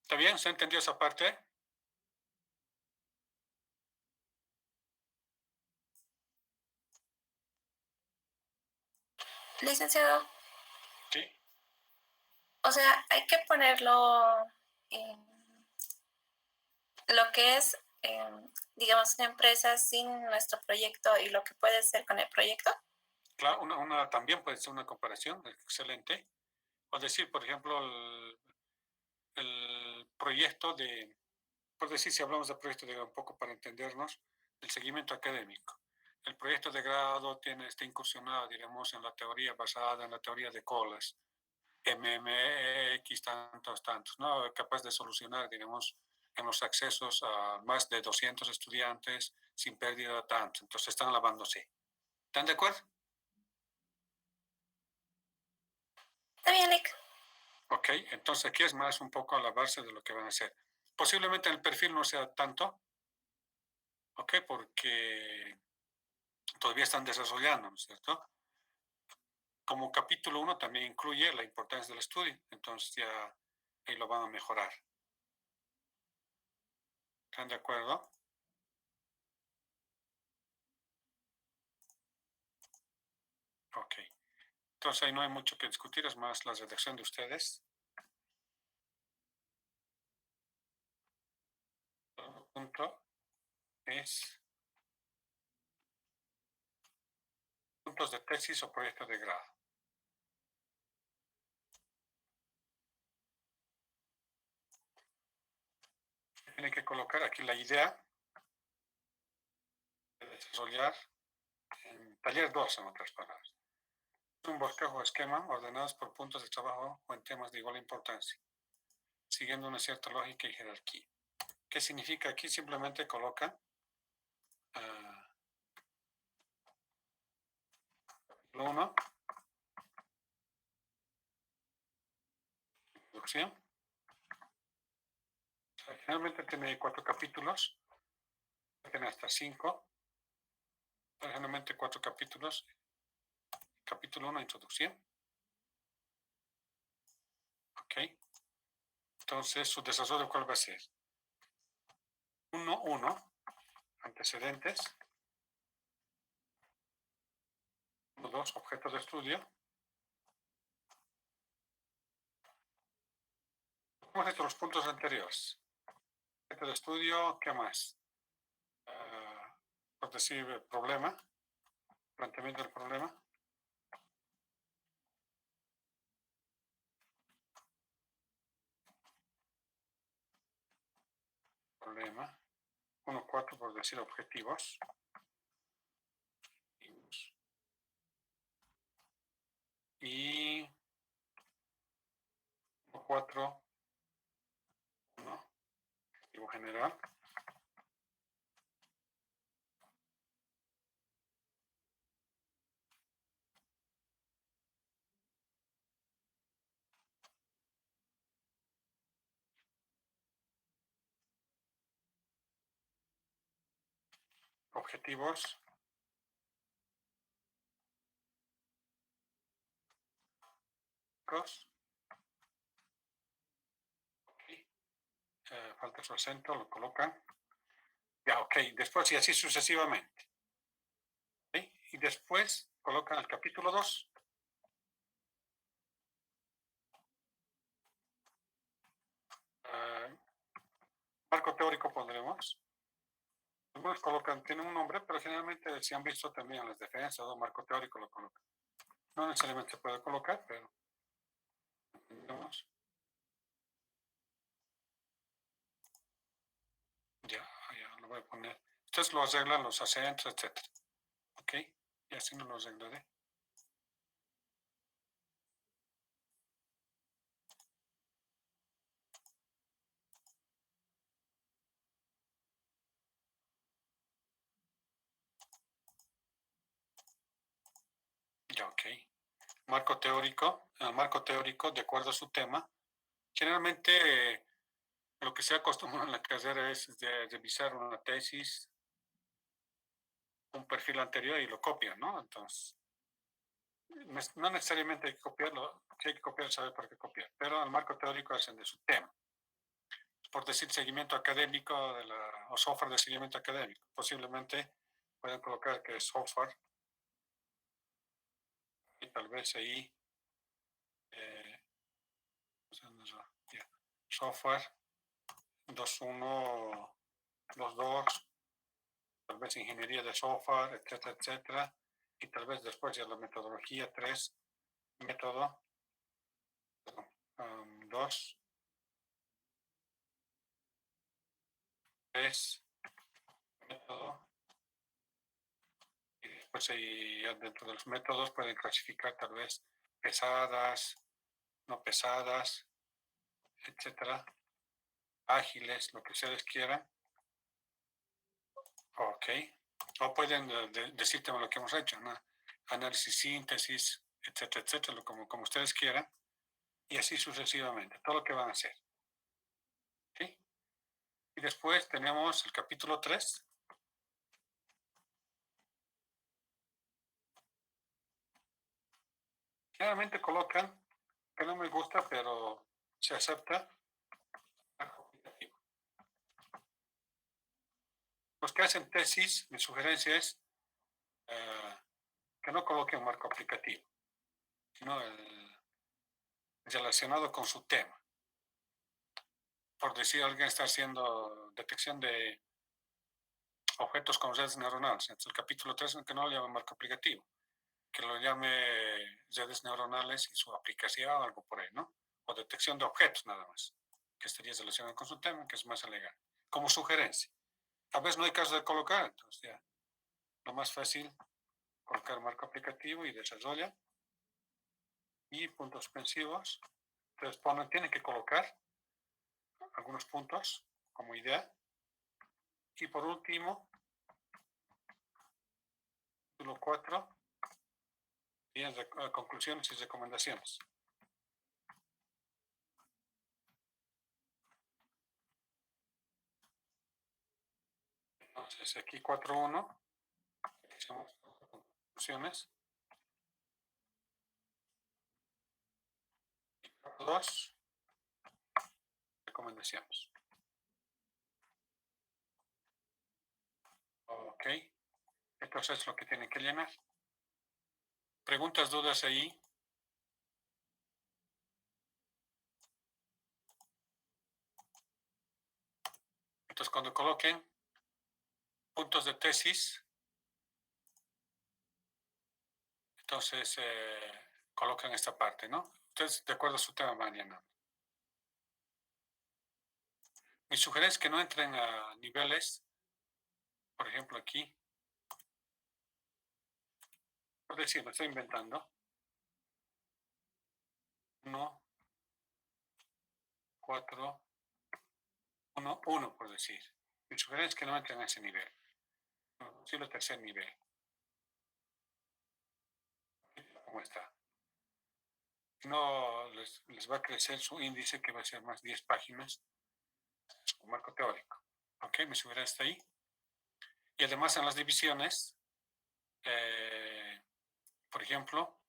¿Está bien? ¿Se entendió esa parte? Licenciado, Sí. o sea, hay que ponerlo en lo que es, digamos, una empresa sin nuestro proyecto y lo que puede ser con el proyecto. Claro, también puede ser una comparación excelente. O decir, por ejemplo, el proyecto de, por decir, si hablamos de proyecto de un poco para entendernos, el seguimiento académico. El proyecto de grado está incursionado, digamos, en la teoría basada en la teoría de colas, MMX, tantos, ¿no? Capaz de solucionar, digamos, en los accesos a más de 200 estudiantes sin pérdida de tanto. Entonces están lavándose. ¿Están de acuerdo? Está bien, Lick. Ok, entonces aquí es más un poco a la base de lo que van a hacer. Posiblemente en el perfil no sea tanto, ok, porque todavía están desarrollando, ¿no es cierto? Como capítulo 1 también incluye la importancia del estudio, entonces ya ahí lo van a mejorar. ¿Están de acuerdo? Ok. Entonces ahí no hay mucho que discutir, es más la redacción de ustedes. El otro punto es puntos de tesis o proyectos de grado. Tienen que colocar aquí la idea de desarrollar en taller 2, en otras palabras. Un bosquejo o esquema ordenados por puntos de trabajo o en temas de igual importancia, siguiendo una cierta lógica y jerarquía. ¿Qué significa aquí? Simplemente coloca lo 1, introducción. O sea, generalmente tiene 4 capítulos, tiene hasta 5, pero generalmente 4 capítulos. Capítulo 1, introducción. Ok. Entonces, su desarrollo, ¿cuál va a ser? 1, antecedentes. 2, objetos de estudio. Hemos hecho los puntos anteriores. Objeto de estudio, ¿qué más? Por decir, problema, planteamiento del problema. Problema. 1, 4, por decir objetivos. Y 1, 4, 1, objetivo general. objetivos. Falta su acento, lo colocan. Ya, ok. Después y así sucesivamente. ¿Sí? Y después colocan el capítulo 2. Marco teórico pondremos. Algunos colocan, tienen un nombre, pero generalmente si han visto también en las defensas o marco teórico lo colocan. No necesariamente se puede colocar, pero ya lo voy a poner. Ustedes lo arreglan los acentos, etc. Ok, y así no lo arreglaré. Ya, ok. Marco teórico, de acuerdo a su tema. Generalmente lo que se acostumbra en la carrera es de revisar una tesis, un perfil anterior y lo copian, ¿no? Entonces, no necesariamente hay que copiarlo, si hay que copiar, saber por qué copiar, pero el marco teórico hacen de su tema. Por decir seguimiento académico o software de seguimiento académico. Posiblemente pueden colocar que es software y tal vez ahí software 2.1, 2.2, tal vez ingeniería de software, etcétera, etcétera, y tal vez después ya la metodología 3, método 2, 3, método, y después ahí ya dentro de los métodos pueden clasificar tal vez pesadas, no pesadas, etcétera, ágiles, lo que ustedes quieran. Ok. O pueden decirte lo que hemos hecho, ¿no? Análisis, síntesis, etcétera, etcétera, como ustedes quieran. Y así sucesivamente, todo lo que van a hacer. ¿Sí? Y después tenemos el capítulo 3. Generalmente colocan, que no me gusta, pero se acepta, marco aplicativo. Los que hacen tesis, mi sugerencia es que no coloquen marco aplicativo, sino el relacionado con su tema. Por decir, alguien está haciendo detección de objetos con redes neuronales. Entonces, el capítulo 3, que no lo llame marco aplicativo, que lo llame redes neuronales y su aplicación o algo por ahí, ¿no? O detección de objetos nada más, que estaría relacionado con su tema, que es más elegante. Como sugerencia. A veces no hay caso de colocar, entonces ya, lo más fácil, colocar marco aplicativo y desarrolla. Y puntos suspensivos. Entonces tienen que colocar algunos puntos como idea. Y por último, título 4, y conclusiones y recomendaciones. Entonces, aquí 4.1, hacemos conclusiones. 4.2, recomendaciones. Ok, entonces es lo que tienen que llenar. Preguntas, dudas ahí. Entonces, cuando coloquen puntos de tesis, entonces colocan esta parte, ¿no? Entonces, de acuerdo a su tema mañana. Mi sugerencia es que no entren a niveles, por ejemplo, aquí. Por decir, lo estoy inventando. 1, 4, 1, 1, por decir. Mi sugerencia es que no entren a ese nivel. Sí, el tercer nivel. ¿Cómo está? No les va a crecer su índice, que va a ser más 10 páginas, su marco teórico. Ok, mi sugerencia está ahí. Y además en las divisiones, por ejemplo,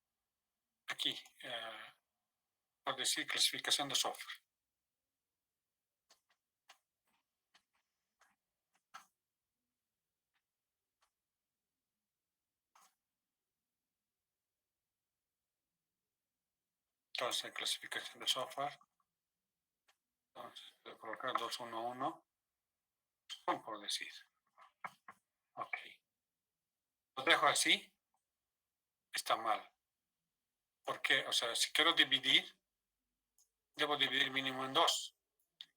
aquí, por decir clasificación de software. Entonces, clasificación de software. Entonces, voy a colocar 211, por decir. Ok. Lo dejo así, está mal. ¿Por qué? O sea, si quiero dividir, debo dividir mínimo en 2.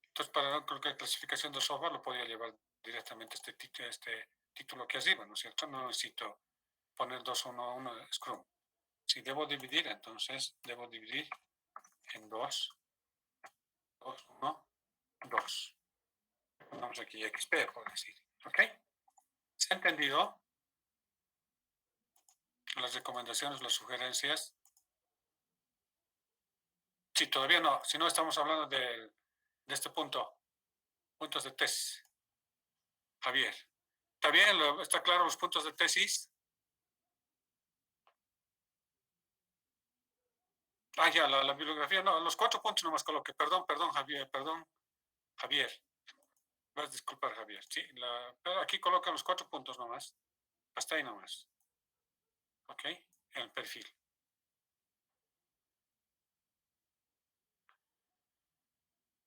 Entonces, para no colocar clasificación de software, lo podría llevar directamente este título aquí arriba, ¿no es cierto? No necesito poner 211 Scrum. Si debo dividir, entonces debo dividir en 2, 2, 1, 2. Ponemos aquí XP, por decir. ¿Ok? ¿Se ha entendido? Las recomendaciones, las sugerencias. Si todavía no, si no estamos hablando de este punto, puntos de tesis. Javier, ¿está bien? ¿Está claro los puntos de tesis? Ah, ya, la bibliografía, no, los 4 puntos nomás coloqué. Perdón, Javier, perdón, Javier. Vas a disculpar, Javier. Sí, pero aquí colocan los 4 puntos nomás. Hasta ahí nomás. ¿Ok? En el perfil.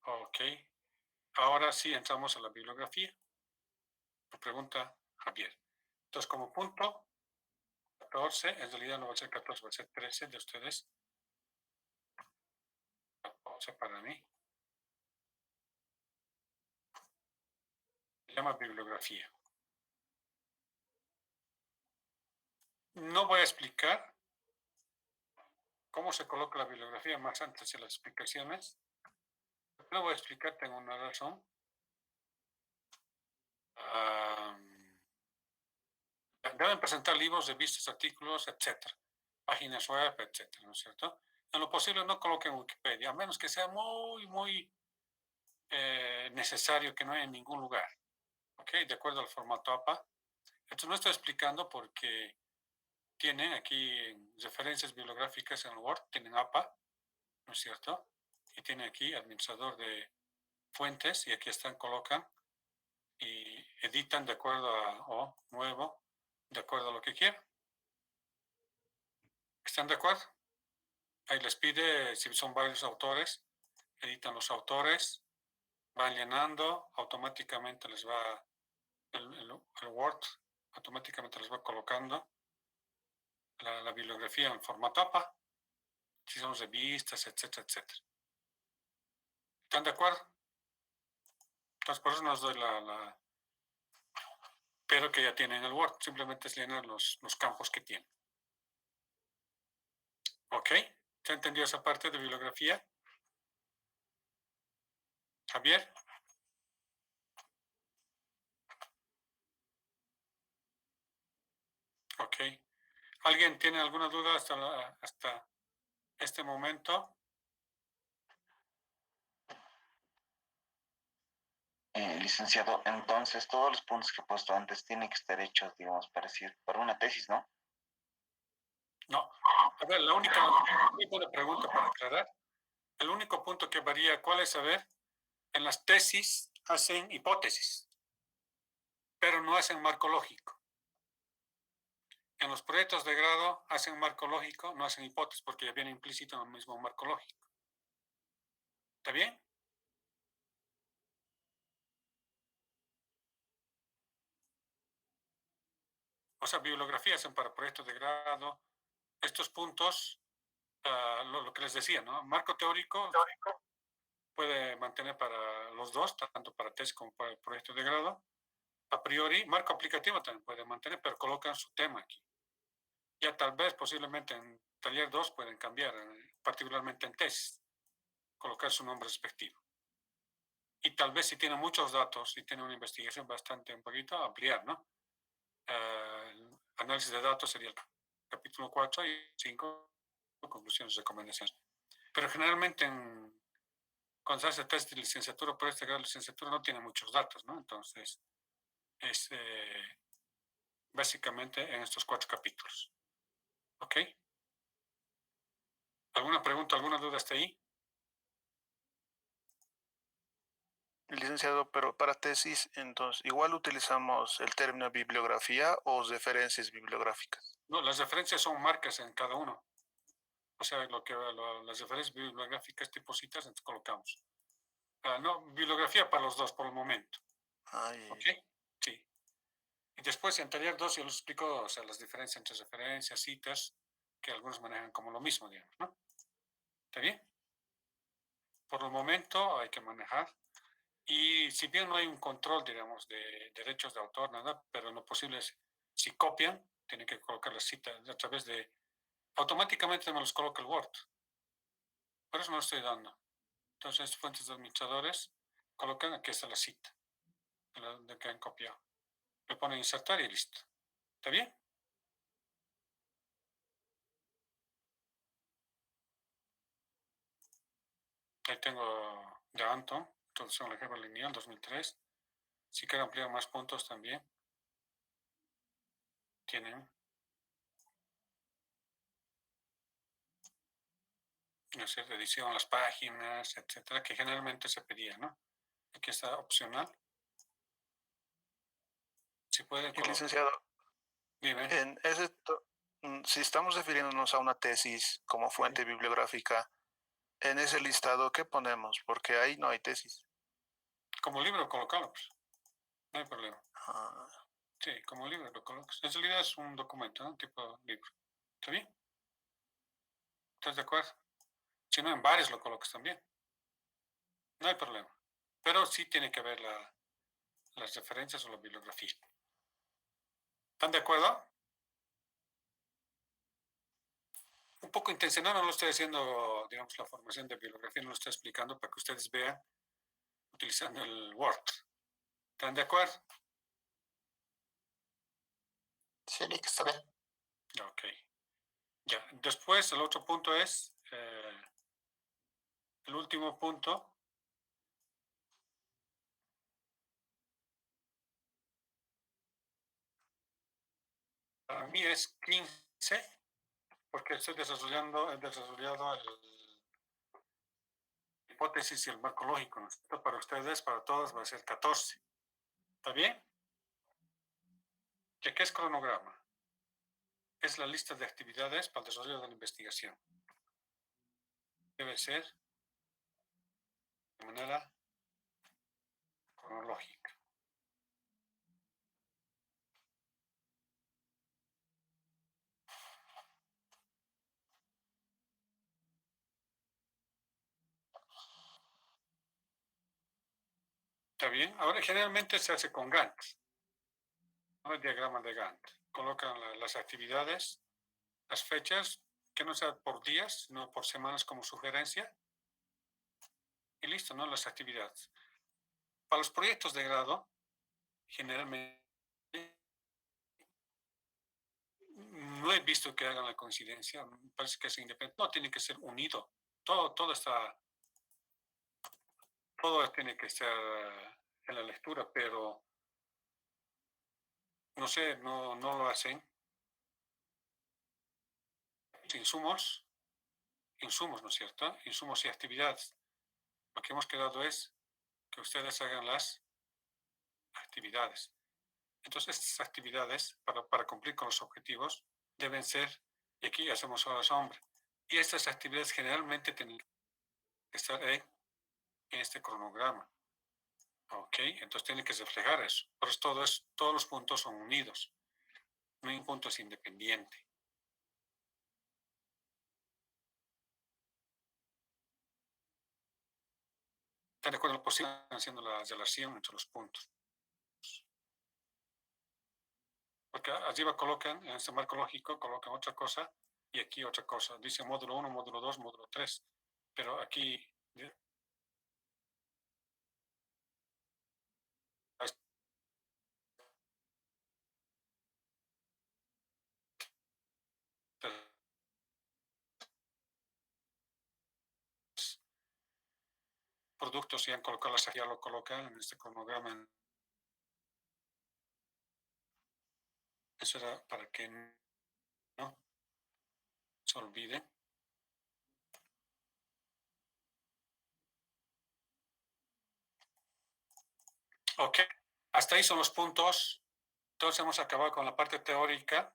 Ok. Ahora sí entramos a la bibliografía. Me pregunta Javier. Entonces, como punto 14, en realidad no va a ser 14, va a ser 13 de ustedes. 14 para mí. Se llama bibliografía. No voy a explicar cómo se coloca la bibliografía más antes de las explicaciones. No voy a explicar, tengo una razón. Deben presentar libros, revistas, artículos, etcétera. Páginas web, etcétera, ¿no es cierto? En lo posible no coloquen Wikipedia, a menos que sea muy necesario, que no haya en ningún lugar. ¿Ok? De acuerdo al formato APA. Esto no estoy explicando porque tienen aquí referencias bibliográficas en Word, tienen APA, ¿no es cierto? Y tienen aquí administrador de fuentes y aquí están, colocan y editan de acuerdo a nuevo, de acuerdo a lo que quieran. ¿Están de acuerdo? Ahí les pide, si son varios autores, editan los autores, van llenando, automáticamente les va el Word, automáticamente les va colocando la bibliografía en formato APA, si son revistas, etcétera, etcétera. ¿Están de acuerdo? Entonces, por eso nos doy pero que ya tienen el Word, simplemente es llenar los campos que tienen. ¿Ok? ¿Se ha entendido esa parte de bibliografía? Javier. Ok. ¿Alguien tiene alguna duda hasta este momento? Licenciado, entonces todos los puntos que he puesto antes tienen que estar hechos, digamos, para una tesis, ¿no? No. A ver, la única pregunta para aclarar. El único punto que varía, ¿cuál es? Saber, en las tesis hacen hipótesis, pero no hacen marco lógico. En los proyectos de grado hacen marco lógico, no hacen hipótesis, porque ya viene implícito en el mismo marco lógico. ¿Está bien? O sea, bibliografía hacen para proyectos de grado. Estos puntos, lo que les decía, ¿no? Marco teórico puede mantener para los dos, tanto para tesis como para el proyecto de grado. A priori, marco aplicativo también puede mantener, pero colocan su tema aquí. Ya tal vez, posiblemente en taller 2 pueden cambiar, particularmente en tesis, colocar su nombre respectivo. Y tal vez si tiene muchos datos y tiene una investigación bastante, un poquito, ampliar, ¿no? El análisis de datos sería el capítulo 4 y 5, conclusiones y recomendaciones. Pero generalmente cuando se hace test de licenciatura por este grado de licenciatura no tiene muchos datos, ¿no? Entonces, básicamente en estos 4 capítulos. ¿Ok? ¿Alguna pregunta, alguna duda hasta ahí? Licenciado, pero para tesis, entonces, igual utilizamos el término bibliografía o referencias bibliográficas. No, las referencias son marcas en cada uno. O sea, las referencias bibliográficas tipo citas, entonces colocamos. No, bibliografía para los dos por el momento. ¿Ok? Sí. Y después en taller 2 yo les explico, o sea, las diferencias entre referencias, citas, que algunos manejan como lo mismo, digamos, ¿no? ¿Está bien? Por el momento hay que manejar. Y si bien no hay un control, digamos, de derechos de autor, nada, pero en lo posible es, si copian, tienen que colocar las citas a través de, automáticamente me los coloca el Word. Por eso no lo estoy dando. Entonces, fuentes de administradores, colocan, aquí está la cita de que han copiado. Le ponen insertar y listo. ¿Está bien? Ahí tengo de Anton, introducción al álgebra lineal 2003. Si quieren ampliar más puntos también, tienen. Hacer edición a las páginas, etcétera, que generalmente se pedía, ¿no? Aquí está opcional. Si pueden Y colocar. licenciado, Dime. si estamos refiriéndonos a una tesis como fuente bibliográfica, en ese listado, ¿qué ponemos? Porque ahí no hay tesis. Como libro, colocalo, pues. No hay problema. Ah, Sí, como libro lo colocas. En realidad es un documento, ¿no? Tipo libro. ¿Está bien? ¿Estás de acuerdo? Si no, en varios lo colocas también. No hay problema. Pero sí tiene que haber las referencias o la bibliografía. ¿Están de acuerdo? Un poco intencionado, no lo estoy haciendo, digamos, la formación de bibliografía, no lo estoy explicando para que ustedes vean utilizando el Word. ¿Están de acuerdo? Sí, Lick, está bien. Ok. Ya. Después, el otro punto es, el último punto, para mí es 15, porque estoy he desarrollado el hipótesis y el marco lógico, ¿no? Esto para ustedes, para todos, va a ser 14. ¿Está bien? ¿Qué es cronograma? Es la lista de actividades para el desarrollo de la investigación. Debe ser de manera cronológica. ¿Está bien? Ahora, generalmente se hace con Gantt, ¿no? El diagrama de Gantt. Colocan las actividades, las fechas, que no sea por días, sino por semanas como sugerencia. Y listo, ¿no? Las actividades. Para los proyectos de grado, generalmente no he visto que hagan la coincidencia. Me parece que es independiente. No, tiene que ser unido. Todo tiene que estar en la lectura, pero no sé, no lo hacen. Insumos, ¿no es cierto? Insumos y actividades. Lo que hemos quedado es que ustedes hagan las actividades. Entonces, estas actividades, para cumplir con los objetivos, deben ser, y aquí hacemos horas hombre, y estas actividades generalmente tienen que estar en este cronograma. ¿Ok? Entonces tiene que reflejar eso. Por eso todos los puntos son unidos. No hay un punto es independiente. ¿Están de acuerdo en lo posible haciendo la relación entre los puntos? Porque arriba colocan, en este marco lógico, colocan otra cosa y aquí otra cosa. Dice módulo 1, módulo 2, módulo 3. Pero aquí productos ya han colocado ya lo colocan en este cronograma Eso era para que no se olvide. Ok, hasta ahí son los puntos. Entonces hemos acabado con la parte teórica.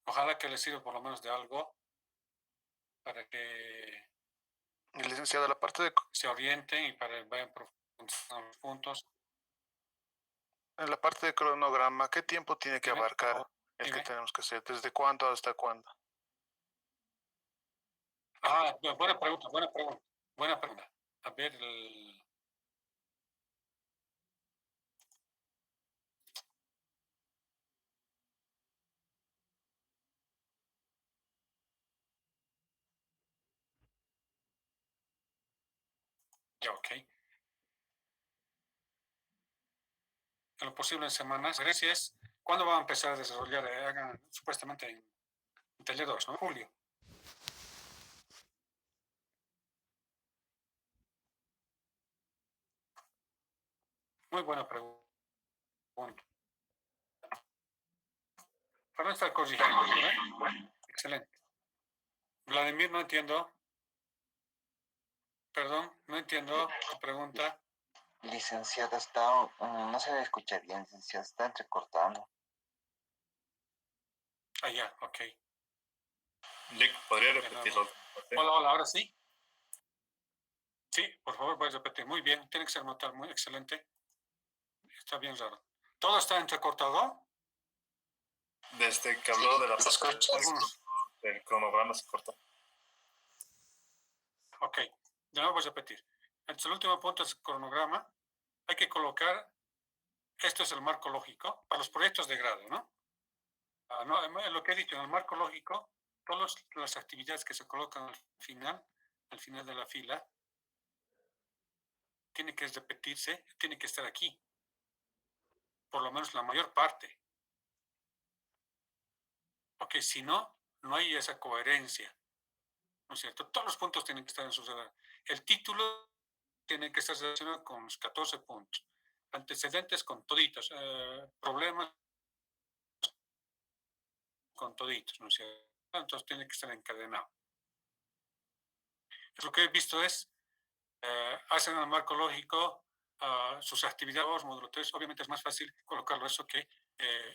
Ojalá que les sirva por lo menos de algo para que Y licenciado, la parte de, se orienten y para que vayan profundizando los puntos. en la parte de cronograma, ¿qué tiempo tiene que Dime, por abarcar favor, el que dime. tenemos que hacer? ¿Desde cuándo hasta cuándo? Buena pregunta, buena pregunta, buena pregunta. A ver, ya, ok. En lo posible en semanas. Gracias. ¿Cuándo van a empezar a desarrollar? Hagan supuestamente en taller 2, ¿no? Julio. Muy buena pregunta. Para no estar corrigiendo, ¿verdad? Excelente. Vladimir, no entiendo. Perdón, no entiendo tu pregunta. Licenciada, está, no se escucha bien, licenciada, está entrecortando. Ah, ya, ok. Lick, ¿podría De repetirlo? nuevo. Hola, hola, ahora sí. Sí, por favor, puedes repetir. Muy bien, tiene que ser notar muy excelente. Está bien raro. ¿Todo está entrecortado? Desde que habló de la ¿Se escucha? Algunos. del cronograma se cortó. Ok, de nuevo voy a repetir. Entonces, el último punto es el cronograma. Hay que colocar, esto es el marco lógico, para los proyectos de grado, ¿no? No, lo que he dicho, en el marco lógico, todas las actividades que se colocan al final de la fila, tiene que repetirse, tiene que estar aquí. Por lo menos la mayor parte. Ok, si no, no hay esa coherencia. ¿No es cierto? Todos los puntos tienen que estar en su radar. El título tiene que estar relacionado con los 14 puntos. Antecedentes con toditos. Problemas con toditos, ¿no es cierto? Entonces tiene que estar encadenado. Lo que he visto es, hacen el marco lógico sus actividades, módulo 3, obviamente es más fácil colocarlo eso que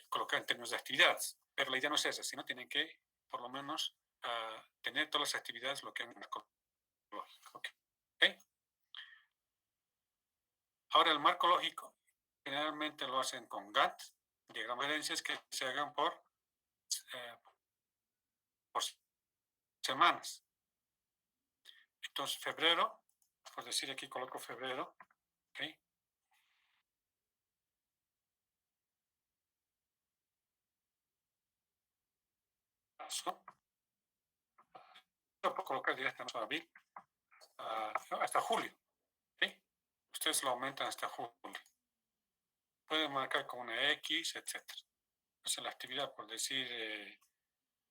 colocar en términos de actividades. Pero la idea no es esa, sino tienen que, por lo menos, tener todas las actividades lo que en el marco lógico. ¿Okay? Ahora, el marco lógico generalmente lo hacen con GATT, diagramas de herencias que se hagan por semanas. Entonces, febrero, por decir aquí coloco febrero, ¿ok? Lo puedo colocar directamente a abril, hasta julio, ¿ok? Ustedes lo aumentan hasta julio. Pueden marcar con una X, etc. Esa es la actividad, por decir,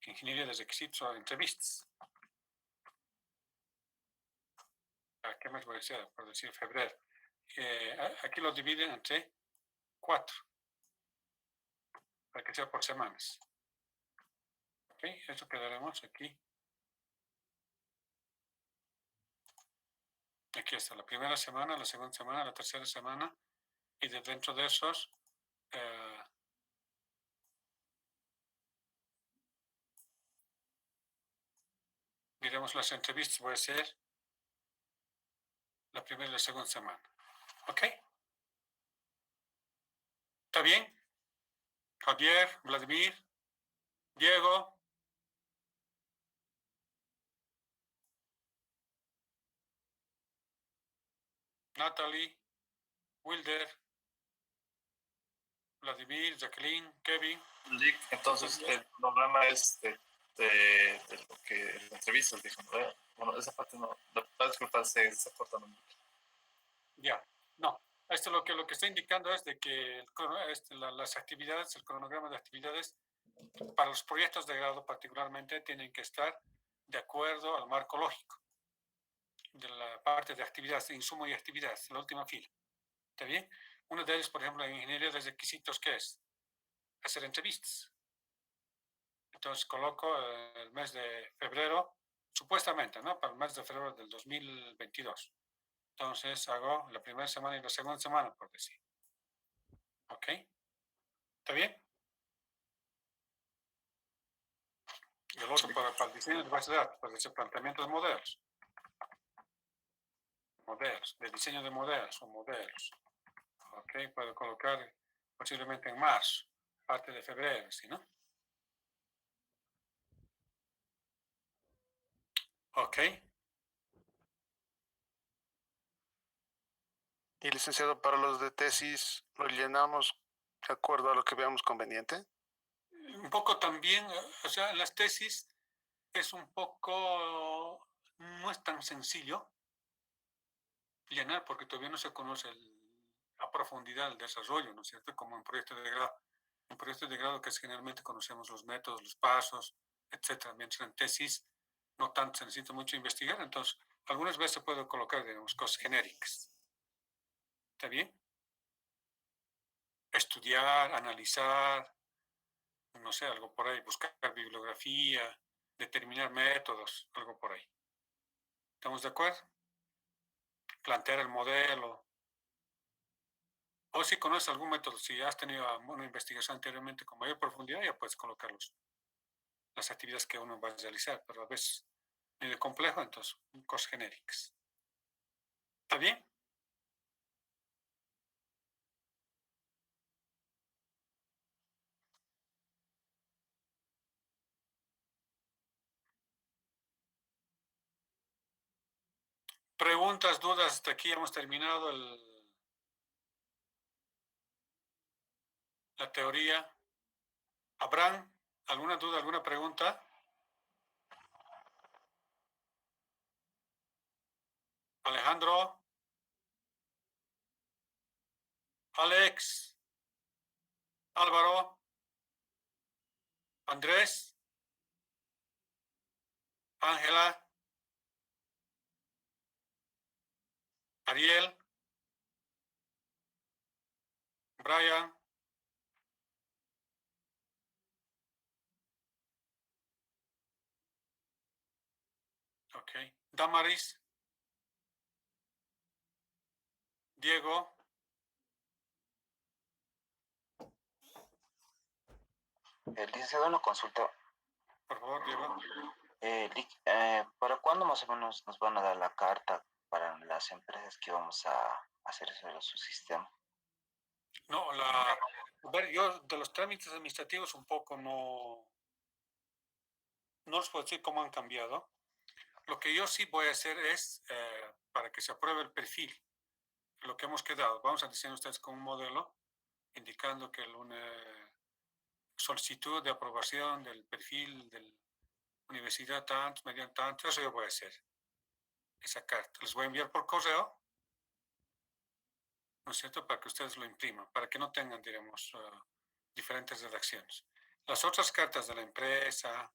ingeniería de requisitos o entrevistas. ¿Qué más voy a decir? Por decir febrero. Aquí lo dividen entre 4, para que sea por semanas. ¿Ok? Eso quedaremos aquí. Aquí está la primera semana, la segunda semana, la tercera semana. Y de dentro de esos, diremos las entrevistas, voy a hacer la primera y la segunda semana. ¿Ok? ¿Está bien? Javier, Vladimir, Diego. Natalie, Wilder, Vladimir, Jacqueline, Kevin. Lick, entonces el cronograma es de lo que las entrevistas dijo, ¿no? Bueno, esa parte no, la disculpa, se está cortando mucho. Ya, no. Esto lo que está indicando es de que las actividades, el cronograma de actividades para los proyectos de grado particularmente tienen que estar de acuerdo al marco lógico de la parte de actividades, de insumo y actividades, la última fila. ¿Está bien? Uno de ellos, por ejemplo, en ingeniería de requisitos, ¿qué es? hacer entrevistas. Entonces coloco el mes de febrero, supuestamente, ¿no? Para el mes de febrero del 2022. Entonces hago la primera semana y la segunda semana, por decir. ¿Ok? ¿Está bien? Y el otro para el diseño de base de datos, para ese planteamiento de modelos. Modelos, de diseño de modelos o modelos. ¿Ok? Puedo colocar posiblemente en marzo, parte de febrero, ¿sí, no? ¿Ok? Y licenciado, para los de tesis, ¿lo llenamos de acuerdo a lo que veamos conveniente? Un poco también, o sea, en las tesis es un poco, no es tan sencillo llenar porque todavía no se conoce a profundidad el desarrollo, ¿no es cierto? Como en proyectos de grado. En proyectos de grado que generalmente conocemos los métodos, los pasos, etcétera. Mientras en tesis no tanto se necesita mucho investigar, entonces algunas veces se puede colocar, digamos, cosas genéricas. ¿Está bien? Estudiar, analizar, no sé, algo por ahí, buscar bibliografía, determinar métodos, algo por ahí. ¿Estamos de acuerdo? Plantear el modelo. O si conoces algún método, si has tenido una investigación anteriormente con mayor profundidad, ya puedes colocar las actividades que uno va a realizar, pero a veces medio complejo, entonces, cosas genéricas. ¿Está bien? Preguntas, dudas, hasta aquí hemos terminado la teoría. ¿Abraham, alguna duda, alguna pregunta? Alejandro, Alex, Álvaro, Andrés, Ángela, Ariel, Brian, ok, Damaris, Diego, Licenciado, una consulta. por favor, Diego. ¿Para cuándo más o menos nos van a dar la carta para las empresas que vamos a hacer eso de su sistema? No, a ver, yo de los trámites administrativos un poco no les puedo decir cómo han cambiado. Lo que yo sí voy a hacer es, para que se apruebe el perfil, lo que hemos quedado, vamos a diseñar ustedes con un modelo indicando que una solicitud de aprobación del perfil de la universidad tanto, mediante tanto, eso yo voy a hacer, esa carta. Les voy a enviar por correo, ¿no es cierto?, para que ustedes lo impriman, para que no tengan, diremos, diferentes redacciones. Las otras cartas de la empresa,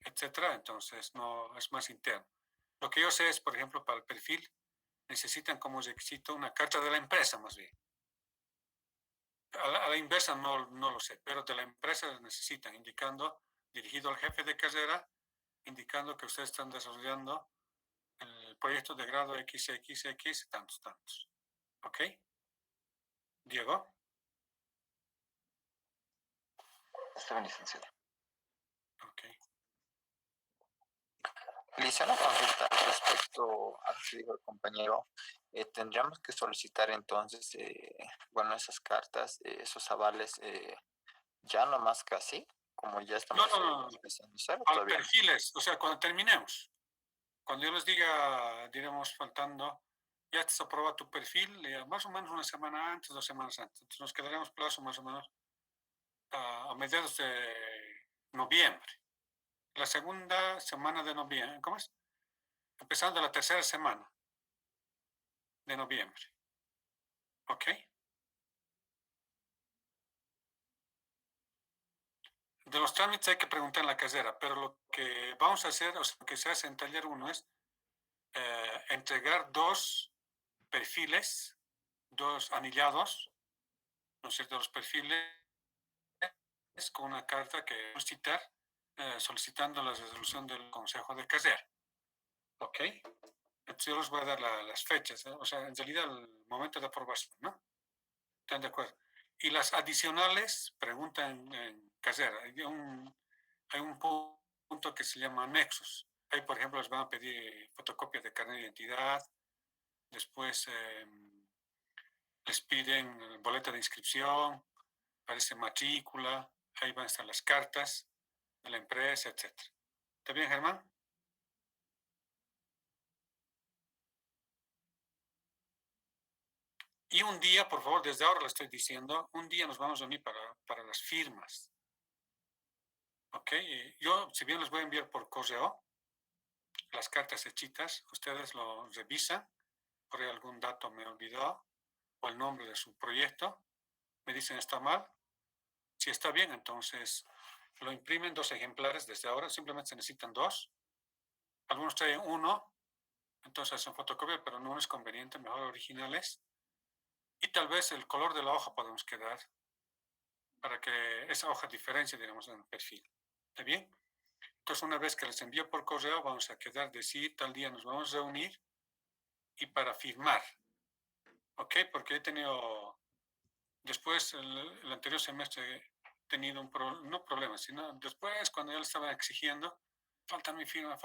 etcétera, entonces no es más interno. Lo que yo sé es, por ejemplo, para el perfil, necesitan como requisito una carta de la empresa más bien. A la inversa no lo sé, pero de la empresa necesitan, indicando, dirigido al jefe de carrera, indicando que ustedes están desarrollando el proyecto de grado XXX, tantos. ¿Ok? Diego. Está bien, licenciado. Ok. Le hice una consulta respecto a lo que dijo el compañero. Tendríamos que solicitar entonces, bueno, esas cartas, esos avales, ya nomás casi, como ya estamos No. especializados Al todavía. perfiles, o sea, cuando terminemos. Cuando yo les diga, diremos, faltando, ya te has aprobado tu perfil, más o menos una semana antes, 2 semanas antes. Entonces nos quedaremos plazo más o menos a mediados de noviembre. La segunda semana de noviembre, ¿cómo es? Empezando la tercera semana de noviembre. ¿Ok? De los trámites hay que preguntar en la casera, pero lo que vamos a hacer, o sea, lo que se hace en taller 1 es entregar 2 perfiles, 2 anillados, ¿no es cierto?, los perfiles con una carta que solicitar, solicitando la resolución del Consejo de Carrera. ¿Ok? Entonces yo les voy a dar las fechas, o sea, en realidad el momento de aprobación, ¿no? ¿Están de acuerdo? Y las adicionales, preguntan en carrera. Hay un punto que se llama anexos. Ahí, por ejemplo, les van a pedir fotocopia de carnet de identidad, después les piden boleta de inscripción, parece matrícula, ahí van a estar las cartas de la empresa, etc. ¿Está bien, Germán? Y un día, por favor, desde ahora lo estoy diciendo, un día nos vamos a unir para las firmas. ¿Ok? Yo, si bien les voy a enviar por correo las cartas hechitas, ustedes lo revisan, por ahí algún dato me olvidó, o el nombre de su proyecto, me dicen está mal. Si está bien, entonces lo imprimen 2 ejemplares desde ahora, simplemente se necesitan 2. Algunos traen 1, entonces hacen fotocopia, pero no es conveniente, mejor originales. Y tal vez el color de la hoja podemos quedar para que esa hoja diferencie, digamos, en el perfil. ¿Está bien? Entonces, una vez que les envío por correo, vamos a quedar de sí, tal día nos vamos a reunir y para firmar. ¿Ok? Porque he tenido, después, el anterior semestre, he tenido no problema, sino después, cuando ya le estaban exigiendo, falta mi firma,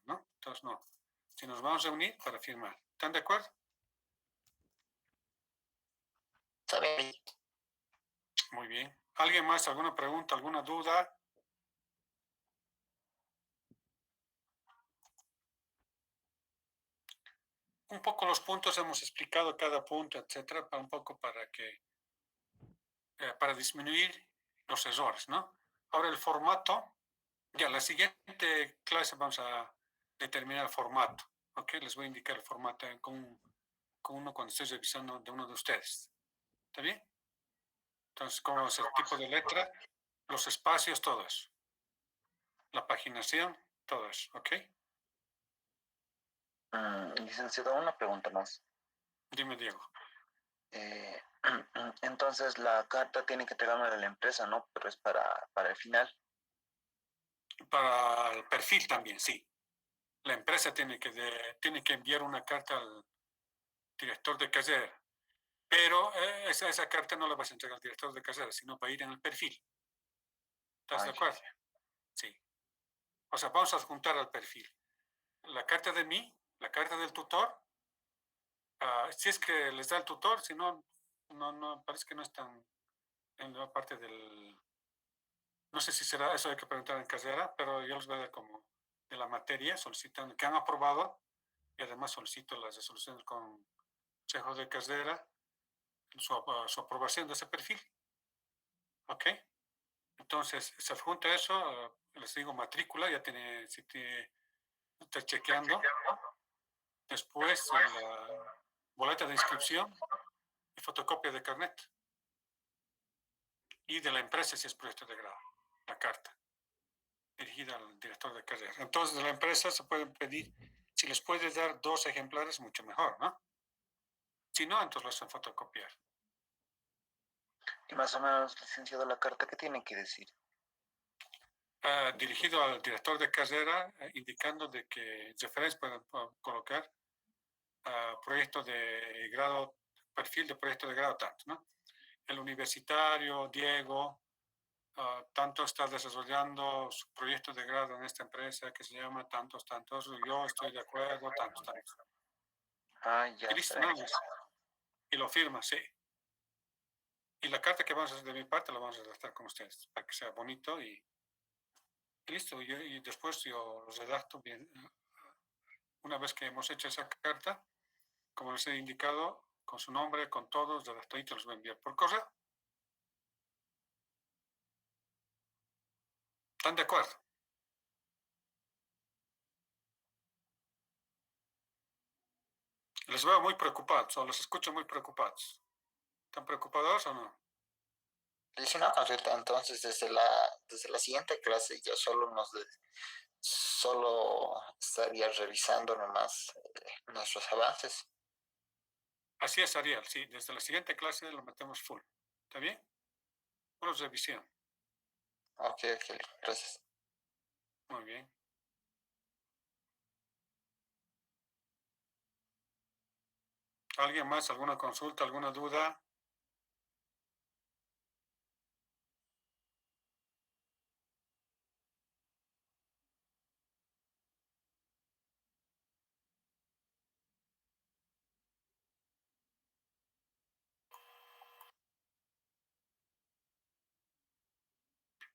¿no? Entonces, no. Si nos vamos a reunir para firmar. ¿Están de acuerdo? Está bien. Muy bien. ¿Alguien más? ¿Alguna pregunta? ¿Alguna duda? Un poco los puntos, hemos explicado cada punto, etcétera, para un poco para disminuir los errores, ¿no? Ahora el formato, ya la siguiente clase vamos a determinar el formato, ¿ok? Les voy a indicar el formato con uno cuando esté revisando de uno de ustedes. ¿Está bien? Entonces, cómo es el tipo de letra, los espacios, todo eso. La paginación, todo eso, ¿ok? Licenciado, una pregunta más. Dime, Diego. Eh, entonces la carta tiene que entregarme a la empresa, ¿no? Pero es para el final. Para el perfil también, sí. La empresa tiene que enviar una carta al director de carrera, pero esa carta no la vas a entregar al director de carrera, sino va a ir en el perfil. ¿Estás de acuerdo? Sí. O sea, vamos a adjuntar al perfil la carta de mí, la carta del tutor, si es que les da el tutor, si no, no, parece que no están en la parte del... No sé si será, eso hay que preguntar en carrera, pero yo les voy a dar como de la materia, solicitan que han aprobado y además solicito las resoluciones con consejo de carrera, su aprobación de ese perfil. ¿Ok? Entonces, se adjunta eso, les digo matrícula, ya tiene, si está chequeando. Después, la boleta de inscripción y fotocopia de carnet. Y de la empresa si es proyecto de grado, la carta, dirigida al director de carrera. Entonces, de la empresa se pueden pedir, si les puede dar 2 ejemplares, mucho mejor, ¿no? Si no, entonces lo hacen fotocopiar. Y más o menos, licenciado, la carta, ¿qué tiene que decir? Dirigido al director de carrera, indicando de que referencias pueden colocar proyecto de grado, perfil de proyecto de grado tanto, ¿no? El universitario, Diego, tanto está desarrollando su proyecto de grado en esta empresa que se llama tantos, yo estoy de acuerdo, tantos. Ya Y listo, está. nada más. Y lo firma, sí. Y la carta que vamos a hacer de mi parte la vamos a redactar con ustedes, para que sea bonito y listo. Y después yo los redacto bien. Una vez que hemos hecho esa carta, como les he indicado, con su nombre, con todos, redactadito, los voy a enviar por correo. ¿Están de acuerdo? Les veo muy preocupados, o los escucho muy preocupados. ¿Están preocupados o no? Dice una consulta, entonces desde la siguiente clase ya solo estaría revisando nomás nuestros avances. Así es, Ariel, sí. Desde la siguiente clase lo metemos full. ¿Está bien? Pura revisión. Ok, gracias. Muy bien. ¿Alguien más? ¿Alguna consulta? ¿Alguna duda?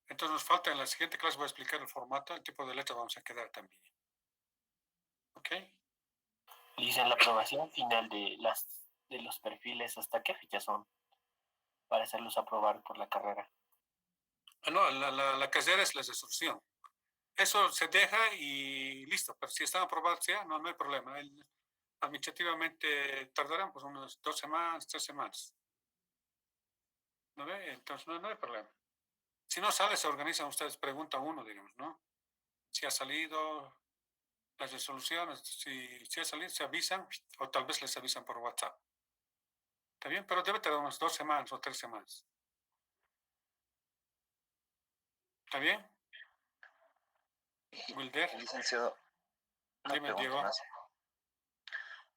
Entonces nos falta en la siguiente clase, voy a explicar el formato, el tipo de letra vamos a quedar también. ¿Ok? Dice la aprobación final de los perfiles, ¿hasta qué fecha son para hacerlos aprobar por la carrera? No, la casera es la resolución. Eso se deja y listo, pero si están aprobados ya, no hay problema. Administrativamente tardarán pues unas 2 semanas, 3 semanas. ¿No ve? Entonces no hay problema. Si no sale, se organizan ustedes, pregunta uno, digamos, ¿no? Si ha salido las resoluciones, si ha salido, se avisan o tal vez les avisan por WhatsApp. ¿Está bien? Pero debe tardar unas 2 semanas o 3 semanas. ¿Está bien? Wilder, Licenciado, una dime, pregunta Diego. más.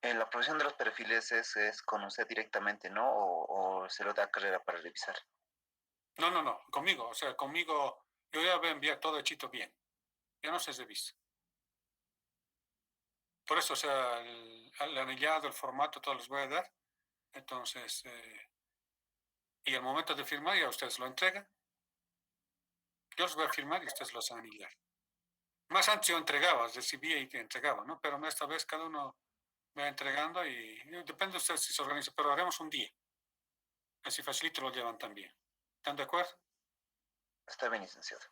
La aprobación de los perfiles es con usted directamente, ¿no? O se lo da carrera para revisar. No, conmigo. O sea, conmigo, yo ya voy a enviar todo hechito bien. Ya no se revisa. Por eso, o sea, el anillado, el formato, todos los voy a dar. Entonces, y al momento de firmar, ya ustedes lo entregan. Yo los voy a firmar y ustedes los van a anillar. Más antes yo entregaba, recibía y entregaba, ¿no? Pero esta vez cada uno va entregando y depende de ustedes si se organiza, pero haremos un día. Así facilito lo llevan también. ¿Están de acuerdo? Está bien, licenciado.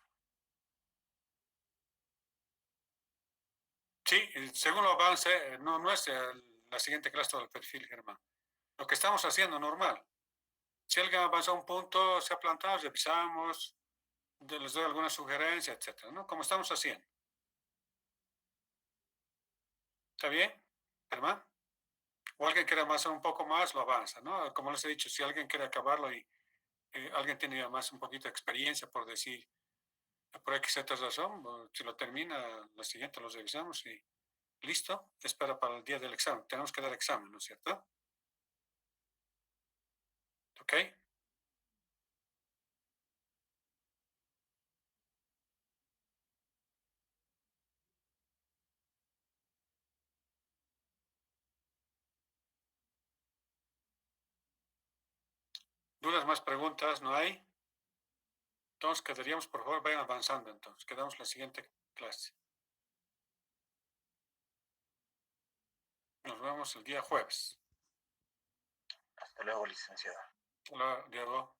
Sí, según lo avance, no es la siguiente clase del perfil, Germán. Lo que estamos haciendo normal. Si alguien avanza un punto, se ha plantado, revisamos, les doy alguna sugerencia, etcétera, ¿no? Como estamos haciendo. ¿Está bien, Germán? O alguien quiere avanzar un poco más, lo avanza, ¿no? Como les he dicho, si alguien quiere acabarlo y alguien tiene más un poquito de experiencia, por decir, por X razón, si lo termina, la siguiente lo revisamos y listo, espera para el día del examen. Tenemos que dar examen, ¿no es cierto? ¿Ok? ¿Dudas más preguntas? ¿No hay? Entonces quedaríamos, por favor, vayan avanzando entonces. Quedamos la siguiente clase. Nos vemos el día jueves. Hasta luego, licenciado. Hola, Diego.